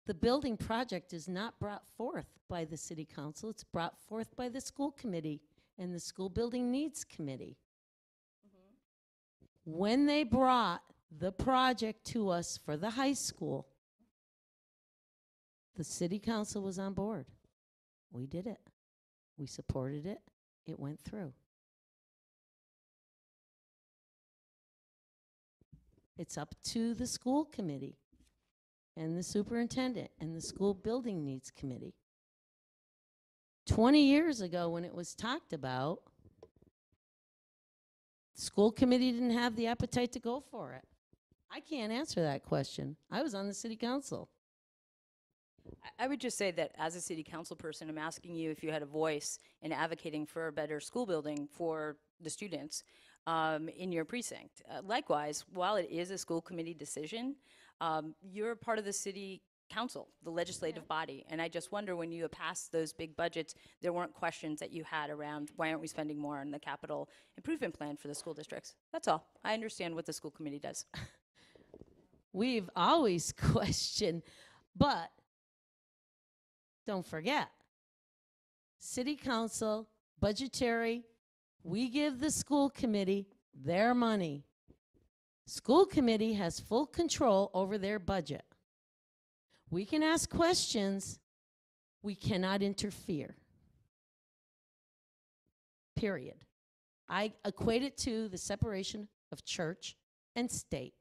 the building project is not brought forth by the city council. It's brought forth by the school committee and the school building needs committee. When they brought the project to us for the high school, the city council was on board. We did it. We supported it. It went through. It's up to the school committee and the superintendent and the school building needs committee. 20 years ago, when it was talked about, the school committee didn't have the appetite to go for it. I can't answer that question. I was on the city council. I would just say that as a city council person, I'm asking you if you had a voice in advocating for a better school building for the students in your precinct. Likewise, while it is a school committee decision, you're part of the city council, the legislative body, and I just wonder, when you passed those big budgets, there weren't questions that you had around why aren't we spending more on the capital improvement plan for the school districts? That's all. I understand what the school committee does. We've always questioned, but don't forget, city council, budgetary, we give the school committee their money. School committee has full control over their budget. We can ask questions, we cannot interfere. Period. I equate it to the separation of church and state.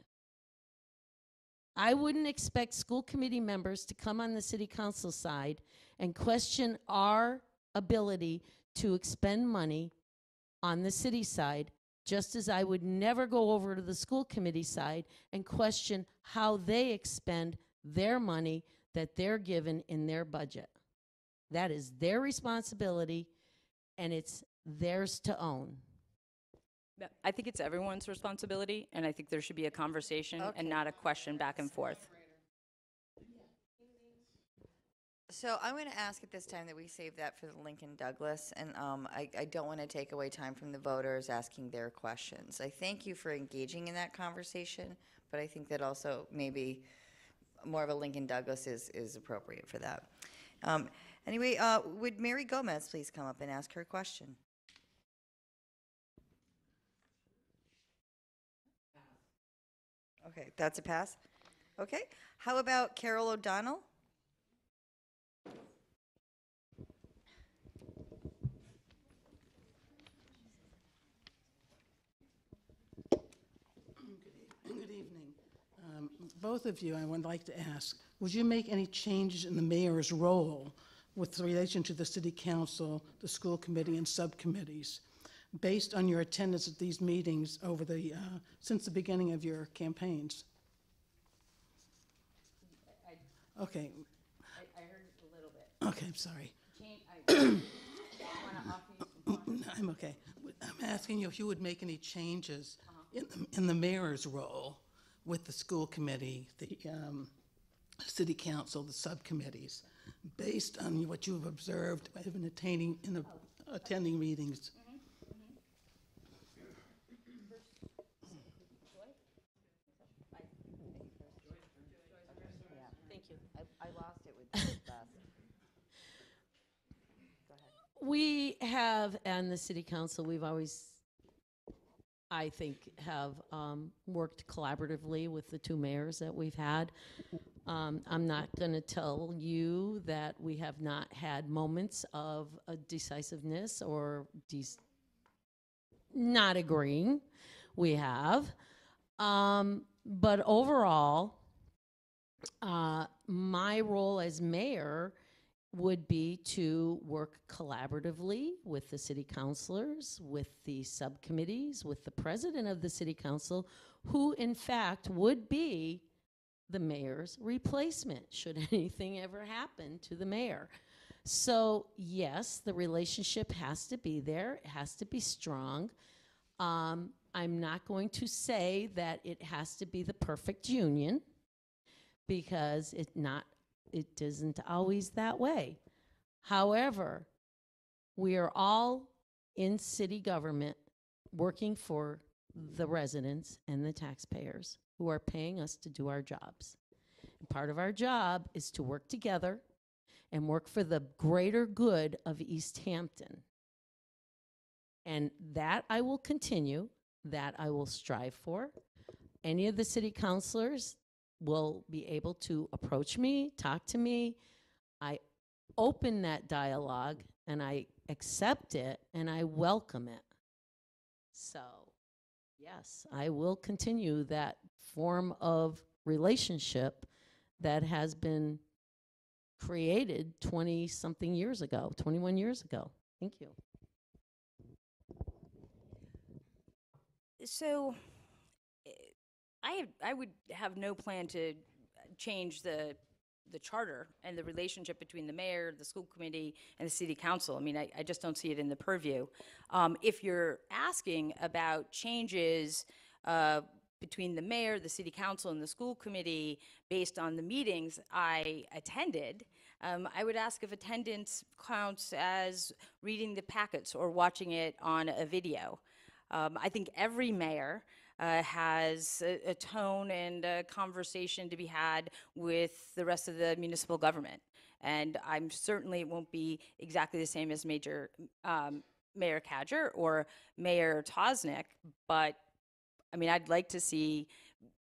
I wouldn't expect school committee members to come on the city council side and question our ability to expend money on the city side, just as I would never go over to the school committee side and question how they expend their money that they're given in their budget. That is their responsibility, and it's theirs to own. I think it's everyone's responsibility, and I think there should be a conversation and not a question back and forth. So I'm going to ask at this time that we save that for the Lincoln Douglas, and I don't want to take away time from the voters asking their questions. I thank you for engaging in that conversation, but I think that also maybe more of a Lincoln Douglas is appropriate for that. Anyway, would Mary Gomez please come up and ask her question? Okay, that's a pass. Okay, how about Carol O'Donnell? Good evening. Both of you, I would like to ask, would you make any changes in the mayor's role with relation to the city council, the school committee, and subcommittees, based on your attendance at these meetings over the since the beginning of your campaigns? Okay. I heard a little bit. Okay, I'm sorry. I'm okay. I'm asking you if you would make any changes in the mayor's role with the school committee, the city council, the subcommittees, based on what you've observed in attending meetings. Thank you. I lost it with last. Go ahead. We have, and the city council, we've always, I think, have worked collaboratively with the two mayors that we've had. I'm not going to tell you that we have not had moments of decisiveness or not agreeing. We have. But overall, my role as mayor would be to work collaboratively with the city councilors, with the subcommittees, with the president of the city council, who in fact would be the mayor's replacement, should anything ever happen to the mayor. So, yes, the relationship has to be there, it has to be strong. I'm not going to say that it has to be the perfect union, because it isn't always that way. However, we are all in city government working for the residents and the taxpayers who are paying us to do our jobs. And part of our job is to work together and work for the greater good of Easthampton. And that I will continue, that I will strive for. Any of the city councilors will be able to approach me, talk to me. I open that dialogue and I accept it and I welcome it. So, yes, I will continue that form of relationship that has been created 20-something years ago, 21 years ago. Thank you. So, I would have no plan to change the charter and the relationship between the mayor, the school committee, and the city council. I mean, I just don't see it in the purview. If you're asking about changes between the mayor, the city council, and the school committee based on the meetings I attended, I would ask if attendance counts as reading the packets or watching it on a video. I think every mayor has a tone and a conversation to be had with the rest of the municipal government. And I'm certainly, it won't be exactly the same as Mayor Cadger or Mayor Tosnick, but I mean, I'd like to see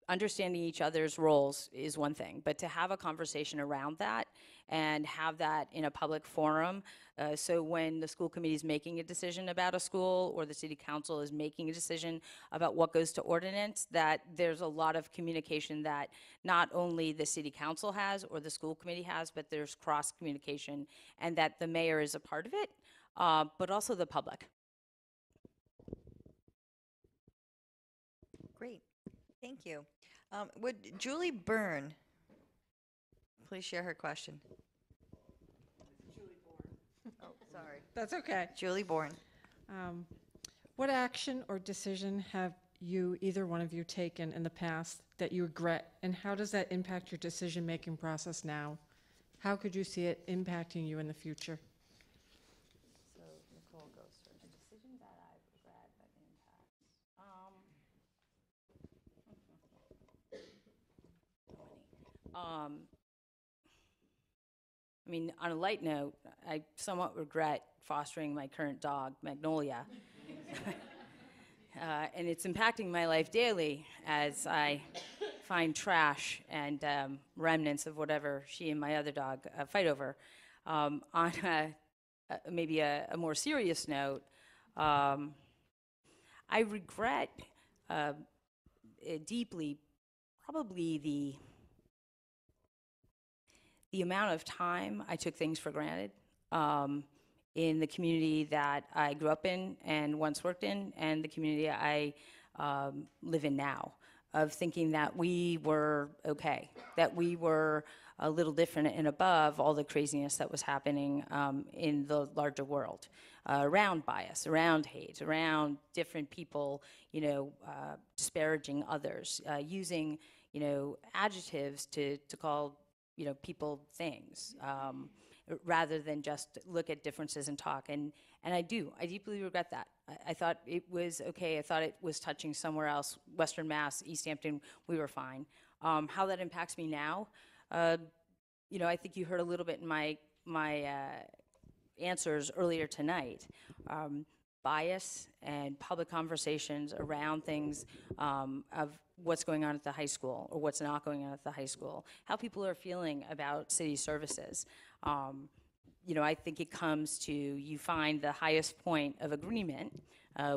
understanding each other's roles is one thing, but to have a conversation around that and have that in a public forum, so when the school committee is making a decision about a school or the city council is making a decision about what goes to ordinance, that there's a lot of communication that not only the city council has or the school committee has, but there's cross communication, and that the mayor is a part of it, but also the public. Great, thank you. Would Julie Byrne please share her question? Oh, sorry. That's okay. Julie Bourne. What action or decision have you, either one of you, taken in the past that you regret, and how does that impact your decision-making process now? How could you see it impacting you in the future? So Nicole goes first. A decision that I regret that impacts. I mean, on a light note, I somewhat regret fostering my current dog, Magnolia. And it's impacting my life daily as I find trash and remnants of whatever she and my other dog fight over. On maybe a more serious note, I regret deeply probably the amount of time I took things for granted in the community that I grew up in and once worked in, and the community I live in now, of thinking that we were okay, that we were a little different and above all the craziness that was happening in the larger world, around bias, around hate, around different people, disparaging others, using, adjectives to call, people things, rather than just look at differences and talk. And I deeply regret that. I thought it was okay. I thought it was touching somewhere else, Western Mass, Easthampton, we were fine. How that impacts me now, I think you heard a little bit in my answers earlier tonight. Bias and public conversations around things of what's going on at the high school or what's not going on at the high school, how people are feeling about city services. I think it comes to, you find the highest point of agreement,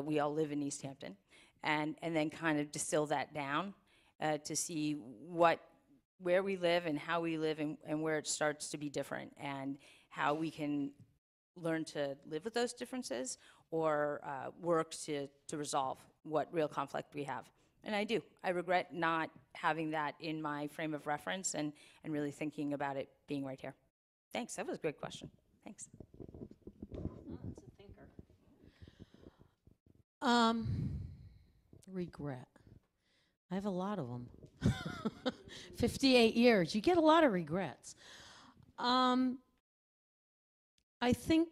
we all live in Easthampton, and then kind of distill that down to see where we live and how we live and where it starts to be different, and how we can learn to live with those differences or work to resolve what real conflict we have. And I do. I regret not having that in my frame of reference and really thinking about it being right here. Thanks. That was a great question. Thanks. Regret. I have a lot of them. 58 years. You get a lot of regrets. I think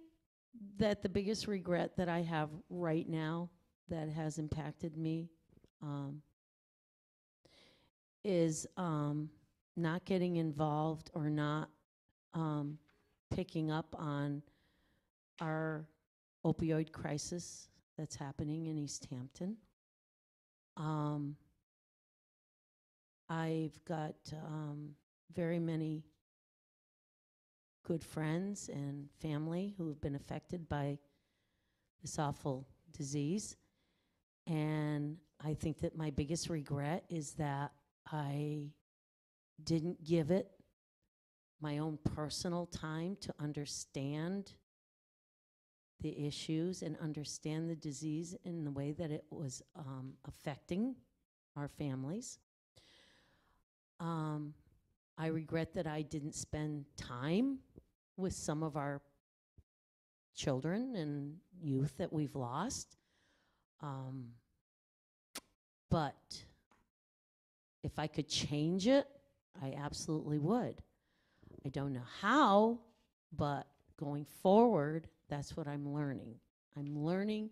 that the biggest regret that I have right now that has impacted me is not getting involved or not picking up on our opioid crisis that's happening in Easthampton. I've got very many good friends and family who have been affected by this awful disease. And I think that my biggest regret is that I didn't give it my own personal time to understand the issues and understand the disease in the way that it was affecting our families. I regret that I didn't spend time with some of our children and youth that we've lost. But if I could change it, I absolutely would. I don't know how, but going forward, that's what I'm learning. I'm learning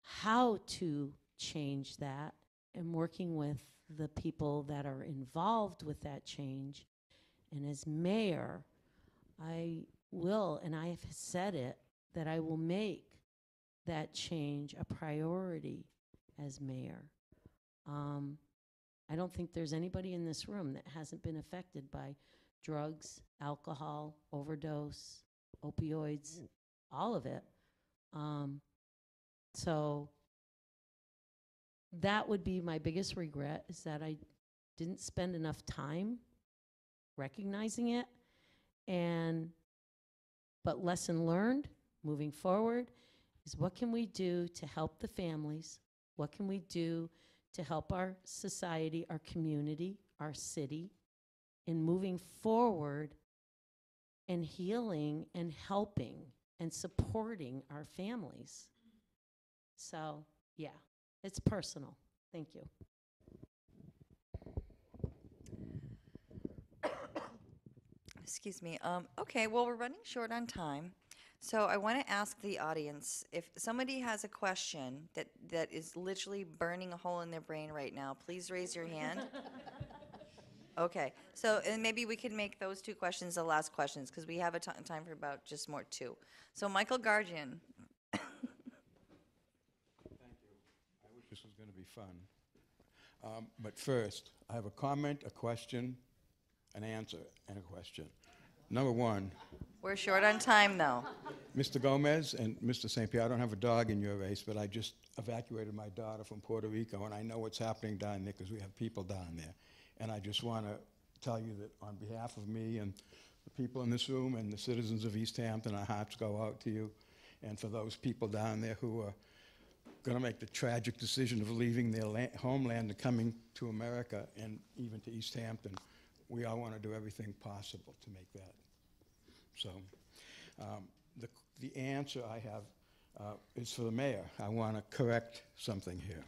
how to change that and working with the people that are involved with that change. And as mayor, I will, and I have said it, that I will make that change a priority as mayor. I don't think there's anybody in this room that hasn't been affected by drugs, alcohol, overdose, opioids, all of it. So that would be my biggest regret, is that I didn't spend enough time recognizing it. But lesson learned moving forward is, what can we do to help the families? What can we do to help our society, our community, our city in moving forward and healing and helping and supporting our families? So, yeah, it's personal. Thank you. Excuse me. Okay, well, we're running short on time. So I want to ask the audience, if somebody has a question that is literally burning a hole in their brain right now, please raise your hand. Okay, so and maybe we could make those two questions the last questions, because we have a time for about just more two. So Michael Guardian. Thank you. I wish this was going to be fun. But first, I have a comment, a question, an answer, and a question. Number one. We're short on time, though. Mr. Gomez and Mr. St. Pierre, I don't have a dog in your race, but I just evacuated my daughter from Puerto Rico, and I know what's happening down there because we have people down there. And I just want to tell you that on behalf of me and the people in this room and the citizens of Easthampton, our hearts go out to you. And for those people down there who are going to make the tragic decision of leaving their homeland and coming to America and even to Easthampton, we all want to do everything possible to make that. So the answer I have is for the mayor. I want to correct something here.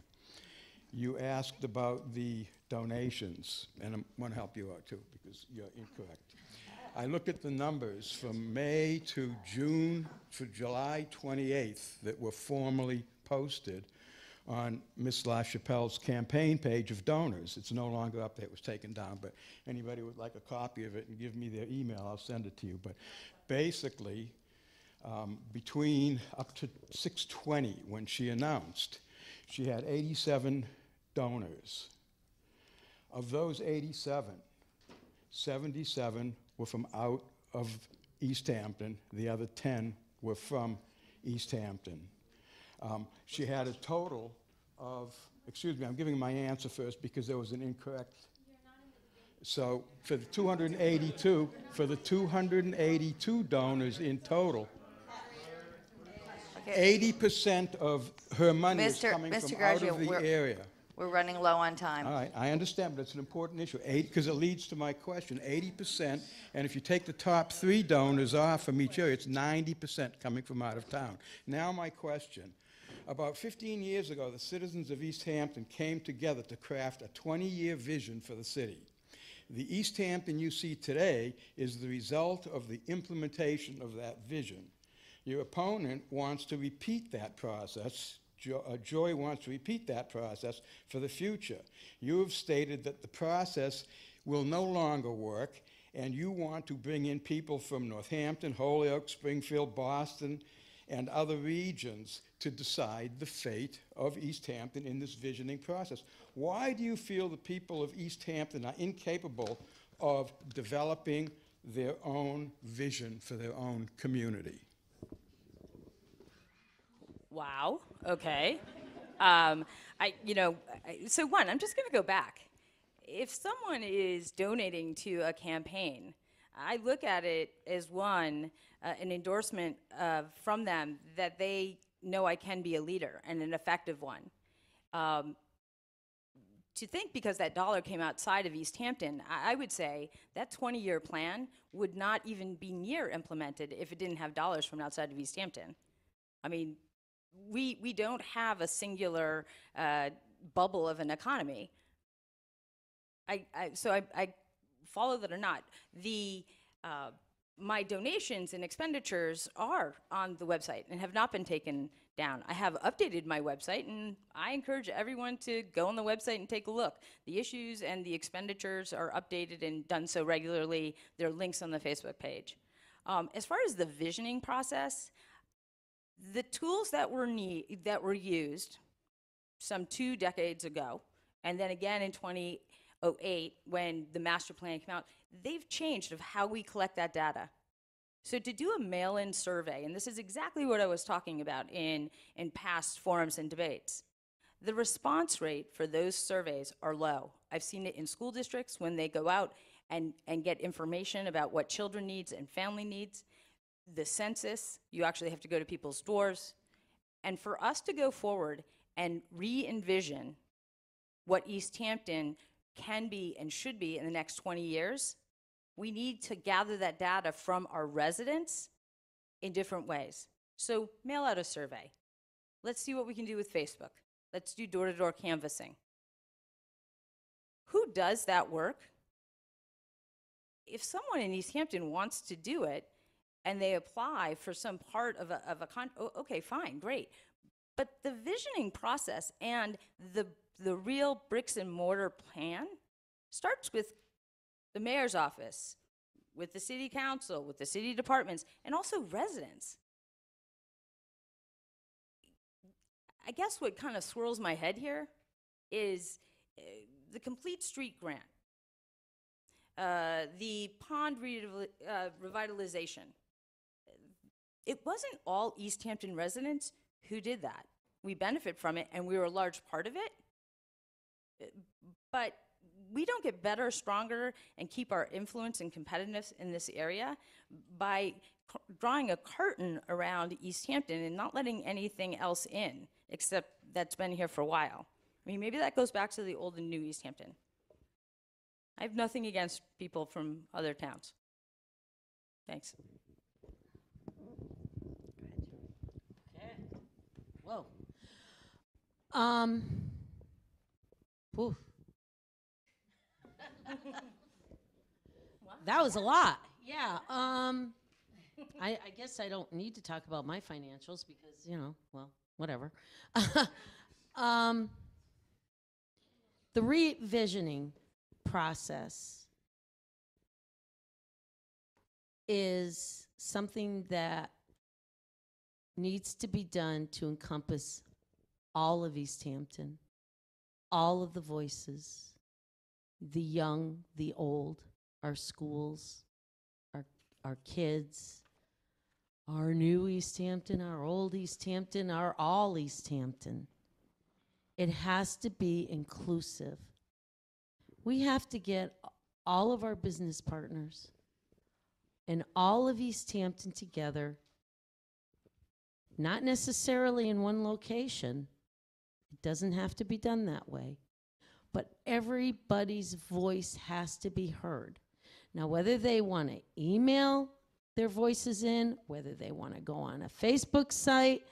You asked about the donations, and I want to help you out too, because you're incorrect. I looked at the numbers from May to June for July 28th that were formally posted on Ms. LaChapelle's campaign page of donors. It's no longer up there. It was taken down, but anybody would like a copy of it and give me their email, I'll send it to you. But basically, between up to 6:20 when she announced, she had 87 donors. Of those 87, 77 were from out of Easthampton. The other 10 were from Easthampton. She had a total of, excuse me, I'm giving my answer first because there was an incorrect. So for the 282 donors in total, 80% of her money is coming from out of the area. We're running low on time. All right, I understand, but it's an important issue, because it leads to my question, 80%, and if you take the top 3 donors off from each area, it's 90% coming from out of town. Now my question, about 15 years ago, the citizens of Easthampton came together to craft a 20-year vision for the city. The Easthampton you see today is the result of the implementation of that vision. Your opponent wants to repeat that process. Joy wants to repeat that process for the future. You have stated that the process will no longer work, and you want to bring in people from Northampton, Holyoke, Springfield, Boston, and other regions to decide the fate of Easthampton in this visioning process. Why do you feel the people of Easthampton are incapable of developing their own vision for their own community? Wow. Okay. So one, I'm just going to go back. If someone is donating to a campaign, I look at it as one, an endorsement from them that they know I can be a leader and an effective one. To think because that dollar came outside of Easthampton, I would say that 20-year plan would not even be near implemented if it didn't have dollars from outside of Easthampton. I mean, we don't have a singular bubble of an economy. So I follow that or not. My donations and expenditures are on the website and have not been taken down. I have updated my website, and I encourage everyone to go on the website and take a look. The issues and the expenditures are updated and done so regularly. There are links on the Facebook page. As far as the visioning process, the tools that were used some 2 decades ago, and then again in 2008 when the master plan came out, they've changed of how we collect that data. So to do a mail-in survey, and this is exactly what I was talking about in past forums and debates, the response rate for those surveys are low. I've seen it in school districts when they go out and get information about what children needs and family needs. The census, you actually have to go to people's doors. And for us to go forward and re-envision what Easthampton can be and should be in the next 20 years, we need to gather that data from our residents in different ways. So mail out a survey. Let's see what we can do with Facebook. Let's do door-to-door canvassing. Who does that work? If someone in Easthampton wants to do it and they apply for some part of okay, fine, great. But the visioning process and the real bricks and mortar plan starts with the mayor's office, with the city council, with the city departments, and also residents. I guess what kind of swirls my head here is the Complete Street Grant, the pond revitalization. It wasn't all Easthampton residents who did that. We benefit from it, and we were a large part of it. But we don't get better, stronger, and keep our influence and competitiveness in this area by drawing a curtain around Easthampton and not letting anything else in, except that's been here for a while. I mean, maybe that goes back to the old and new Easthampton. I have nothing against people from other towns. Thanks. Whoa. Whew. That was a lot. Yeah. I guess I don't need to talk about my financials because, well, whatever. The revisioning process is something that needs to be done to encompass all of Easthampton, all of the voices, the young, the old, our schools, our kids, our new Easthampton, our old Easthampton, our all Easthampton. It has to be inclusive. We have to get all of our business partners and all of Easthampton together, not necessarily in one location. It doesn't have to be done that way. but everybody's voice has to be heard. Now, whether they want to email their voices in, whether they want to go on a Facebook site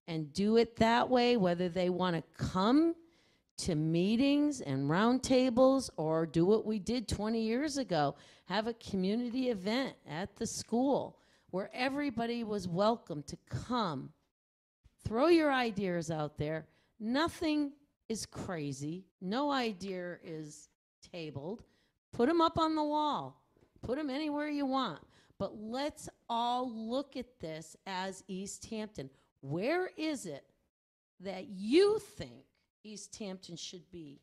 and do it that way, whether they want to come to meetings and roundtables or do what we did 20 years ago, have a community event at the school where everybody was welcome to come. Throw your ideas out there. Nothing is crazy. No idea is tabled. Put them up on the wall. Put them anywhere you want. But let's all look at this as Easthampton. Where is it that you think Easthampton should be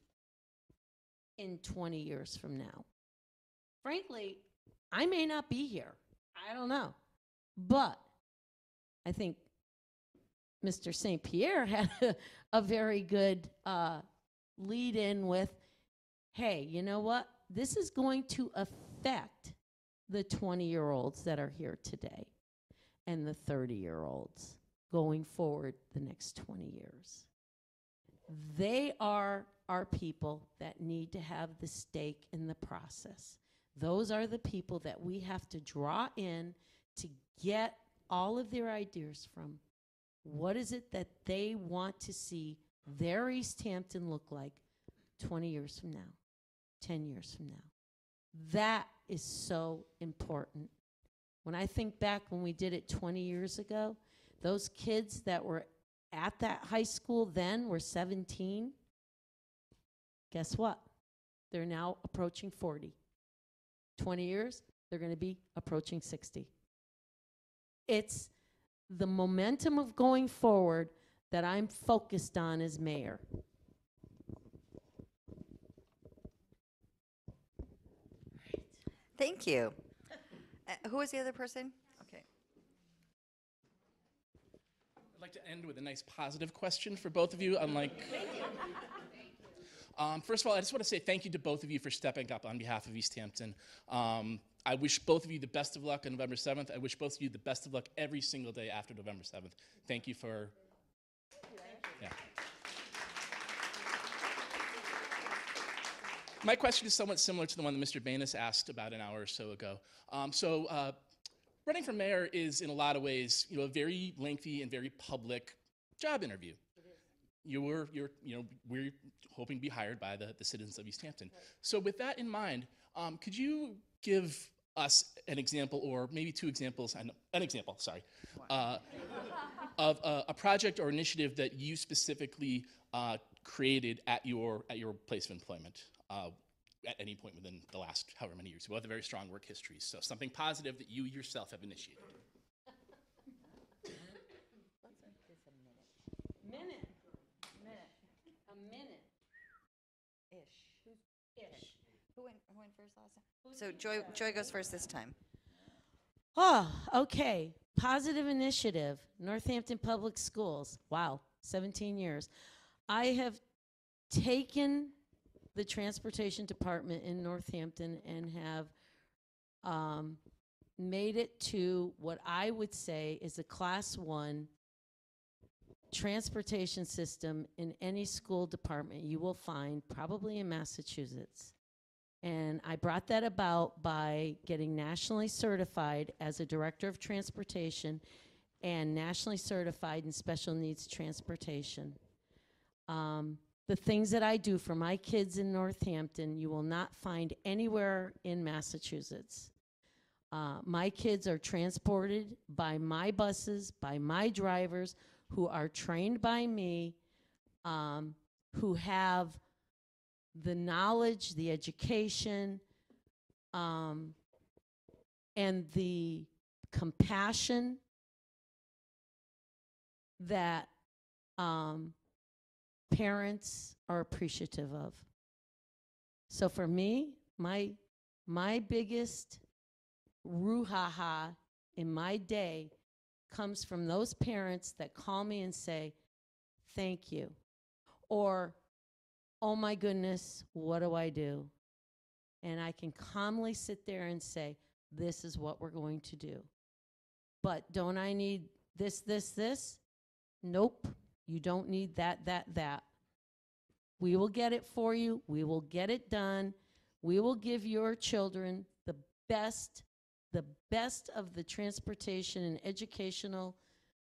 in 20 years from now? Frankly, I may not be here. I don't know. But I think Mr. St. Pierre had a very good lead in with, hey, you know what? This is going to affect the 20-year-olds that are here today and the 30-year-olds going forward the next 20 years. They are our people that need to have the stake in the process. Those are the people that we have to draw in to get all of their ideas from. What is it that they want to see their Easthampton look like 20 years from now, 10 years from now? That is so important. When I think back when we did it 20 years ago, those kids that were at that high school then were 17. Guess what? They're now approaching 40. 20 years, they're going to be approaching 60. It's the momentum of going forward that I'm focused on as mayor. Thank you. Who was the other person? Okay. I'd like to end with a nice positive question for both of you, unlike... First of all, I just want to say thank you to both of you for stepping up on behalf of Easthampton. I wish both of you the best of luck on November 7th. I wish both of you the best of luck every single day after November 7th. Thank you for... Yeah. My question is somewhat similar to the one that Mr. Banis asked about an hour or so ago. Running for mayor is, in a lot of ways, a very lengthy and very public job interview. We're hoping to be hired by the citizens of Easthampton. Right. So with that in mind, could you give us an example, or maybe two examples, of a project or initiative that you specifically created at your place of employment at any point within the last however many years? You both have very strong work histories, so something positive that you yourself have initiated. Who went first last time? So Joy goes first this time. Oh, okay. Positive initiative, Northampton Public Schools. Wow, 17 years. I have taken the transportation department in Northampton and have made it to what I would say is a Class 1 transportation system in any school department you will find, probably in Massachusetts. And I brought that about by getting nationally certified as a director of transportation and nationally certified in special needs transportation. The things that I do for my kids in Northampton, you will not find anywhere in Massachusetts. My kids are transported by my buses, by my drivers, who are trained by me, who have the knowledge, the education, and the compassion that parents are appreciative of. So for me, my biggest brouhaha in my day comes from those parents that call me and say, thank you, or, oh my goodness, what do I do? And I can calmly sit there and say, this is what we're going to do. But don't I need this? Nope, you don't need that. We will get it for you. We will get it done. We will give your children the best of the transportation and educational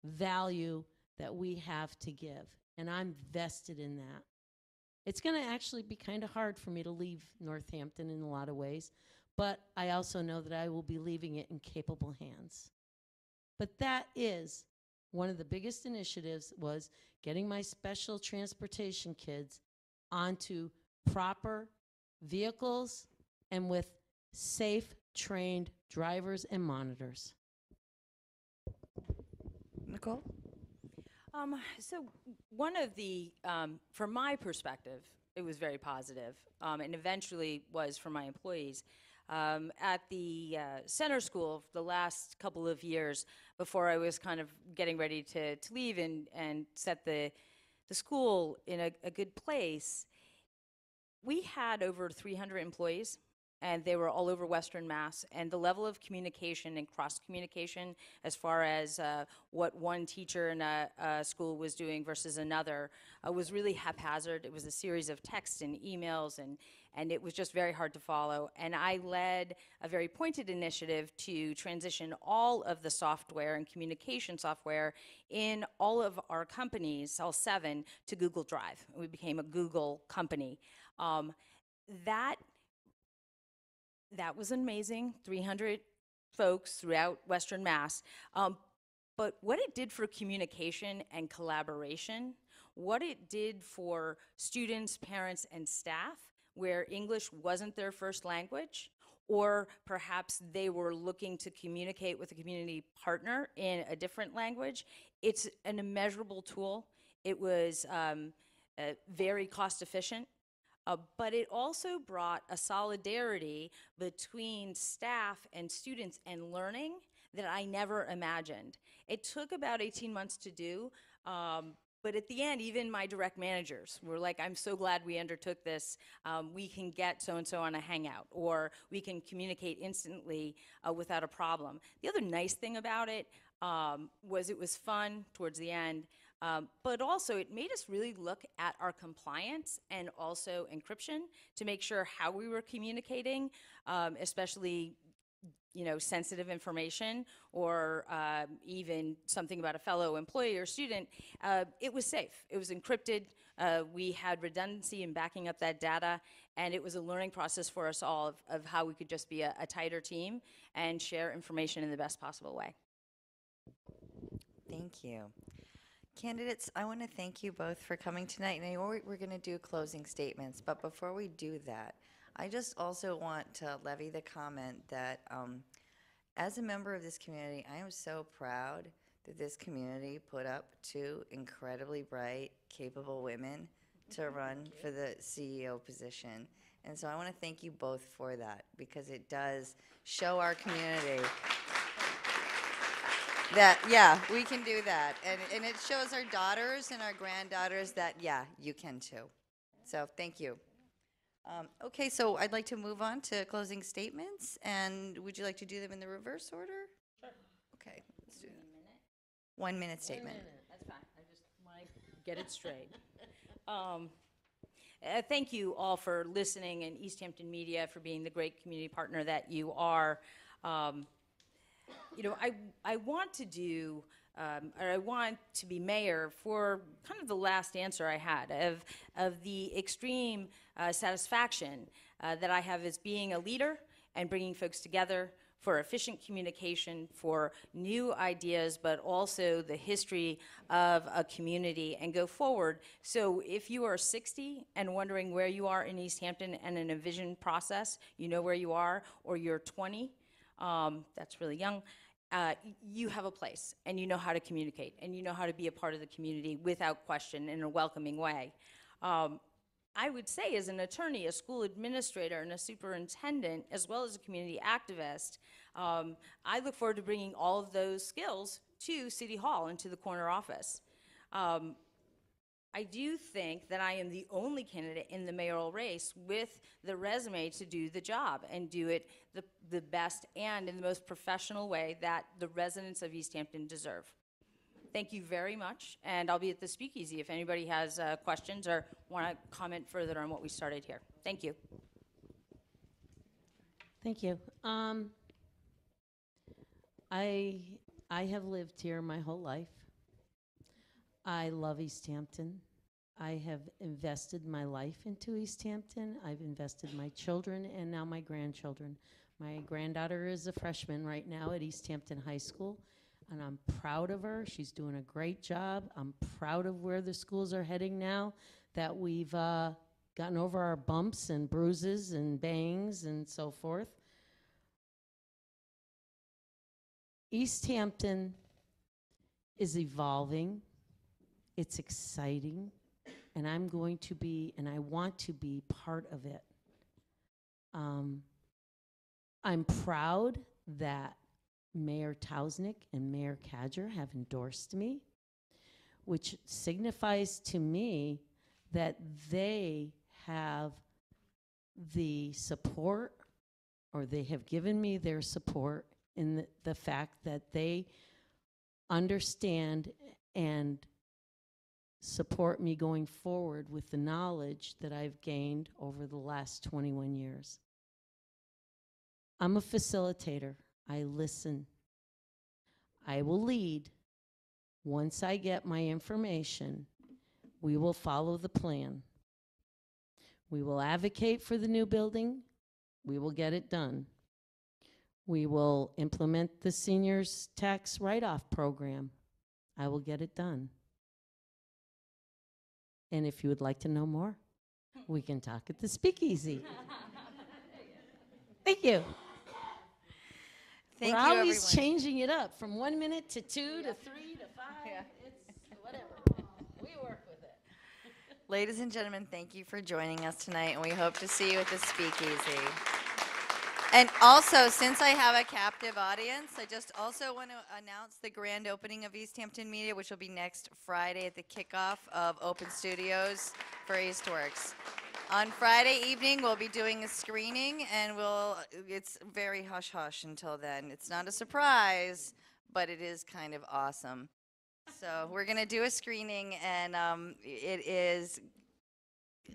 value that we have to give. And I'm vested in that. It's going to actually be kind of hard for me to leave Northampton in a lot of ways, but I also know that I will be leaving it in capable hands. But that is one of the biggest initiatives, was getting my special transportation kids onto proper vehicles and with safe, trained drivers and monitors. Nicole? So one of the, from my perspective, it was very positive, and eventually was for my employees. At the center school, the last couple of years before I was kind of getting ready to leave and set the school in a good place, we had over 300 employees, and they were all over Western Mass, and the level of communication and cross-communication as far as what one teacher in a school was doing versus another was really haphazard. It was a series of texts and emails, and it was just very hard to follow. And I led a very pointed initiative to transition all of the software and communication software in all of our companies, all 7, to Google Drive. We became a Google company. That was amazing, 300 folks throughout Western Mass. But what it did for communication and collaboration, what it did for students, parents, and staff, where English wasn't their first language, or perhaps they were looking to communicate with a community partner in a different language, it's an immeasurable tool. It was very cost efficient. But it also brought a solidarity between staff and students and learning that I never imagined. It took about 18 months to do, but at the end, even my direct managers were like, I'm so glad we undertook this. We can get so-and-so on a hangout, or we can communicate instantly without a problem. The other nice thing about it was it was fun towards the end. But also, it made us really look at our compliance and also encryption to make sure how we were communicating, especially, sensitive information, or even something about a fellow employee or student. It was safe. It was encrypted. We had redundancy in backing up that data, and it was a learning process for us all of how we could just be a tighter team and share information in the best possible way. Thank you. Candidates, I want to thank you both for coming tonight. And I know we're going to do closing statements, but before we do that, I just also want to levy the comment that as a member of this community, I am so proud that this community put up 2 incredibly bright, capable women to run for the CEO position. And so I want to thank you both for that, because it does show our community that, yeah, we can do that. And it shows our daughters and our granddaughters that, yeah, you can too. So thank you. Okay, so I'd like to move on to closing statements. And would you like to do them in the reverse order? Sure. Okay, let's do that. 1 minute statement. 1 minute, that's fine. I just want to get it straight. Thank you all for listening, and Easthampton Media for being the great community partner that you are. I want to do, or I want to be mayor for kind of the last answer I had of the extreme satisfaction that I have as being a leader and bringing folks together for efficient communication, for new ideas, but also the history of a community and go forward. So if you are 60 and wondering where you are in Easthampton and in a vision process, you know where you are, or you're 20, that's really young, you have a place, and you know how to communicate, and you know how to be a part of the community without question in a welcoming way. I would say, as an attorney, a school administrator, and a superintendent, as well as a community activist, I look forward to bringing all of those skills to City Hall and to the corner office. I do think that I am the only candidate in the mayoral race with the resume to do the job and do it the best and in the most professional way that the residents of Easthampton deserve. Thank you very much, and I'll be at the speakeasy if anybody has questions or want to comment further on what we started here. Thank you. Thank you. I have lived here my whole life. I love Easthampton. I have invested my life into Easthampton. I've invested my children and now my grandchildren. My granddaughter is a freshman right now at Easthampton High School, and I'm proud of her. She's doing a great job. I'm proud of where the schools are heading now, that we've gotten over our bumps and bruises and bangs and so forth. Easthampton is evolving. It's exciting, and I'm going to be, and I want to be part of it. I'm proud that Mayor Tausnick and Mayor Cadger have endorsed me, which signifies to me that they have the support, or they have given me their support in the fact that they understand and support me going forward with the knowledge that I've gained over the last 21 years. I'm a facilitator. I listen. I will lead. Once I get my information, we will follow the plan. We will advocate for the new building. We will get it done. We will implement the seniors tax write-off program. I will get it done. And if you would like to know more, we can talk at the speakeasy. Thank you. Thank We're you, always everyone. changing it up from 1 minute to 2 to 3 to 5. It's whatever. We work with it. Ladies and gentlemen, thank you for joining us tonight, and we hope to see you at the speakeasy. And also, since I have a captive audience, I just also want to announce the grand opening of Easthampton Media, which will be next Friday at the kickoff of Open Studios for Eastworks. On Friday evening, we'll be doing a screening, and it's very hush-hush until then. It's not a surprise, but it is kind of awesome. So we're going to do a screening, and it is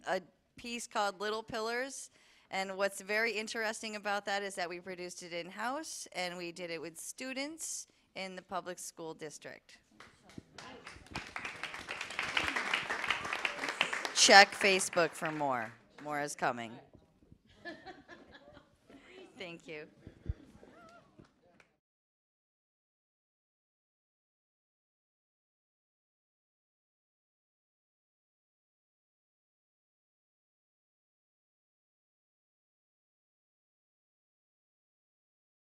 a piece called Little Pillars. And what's very interesting about that is that we produced it in-house, and we did it with students in the public school district. Check Facebook for more. More is coming. Thank you.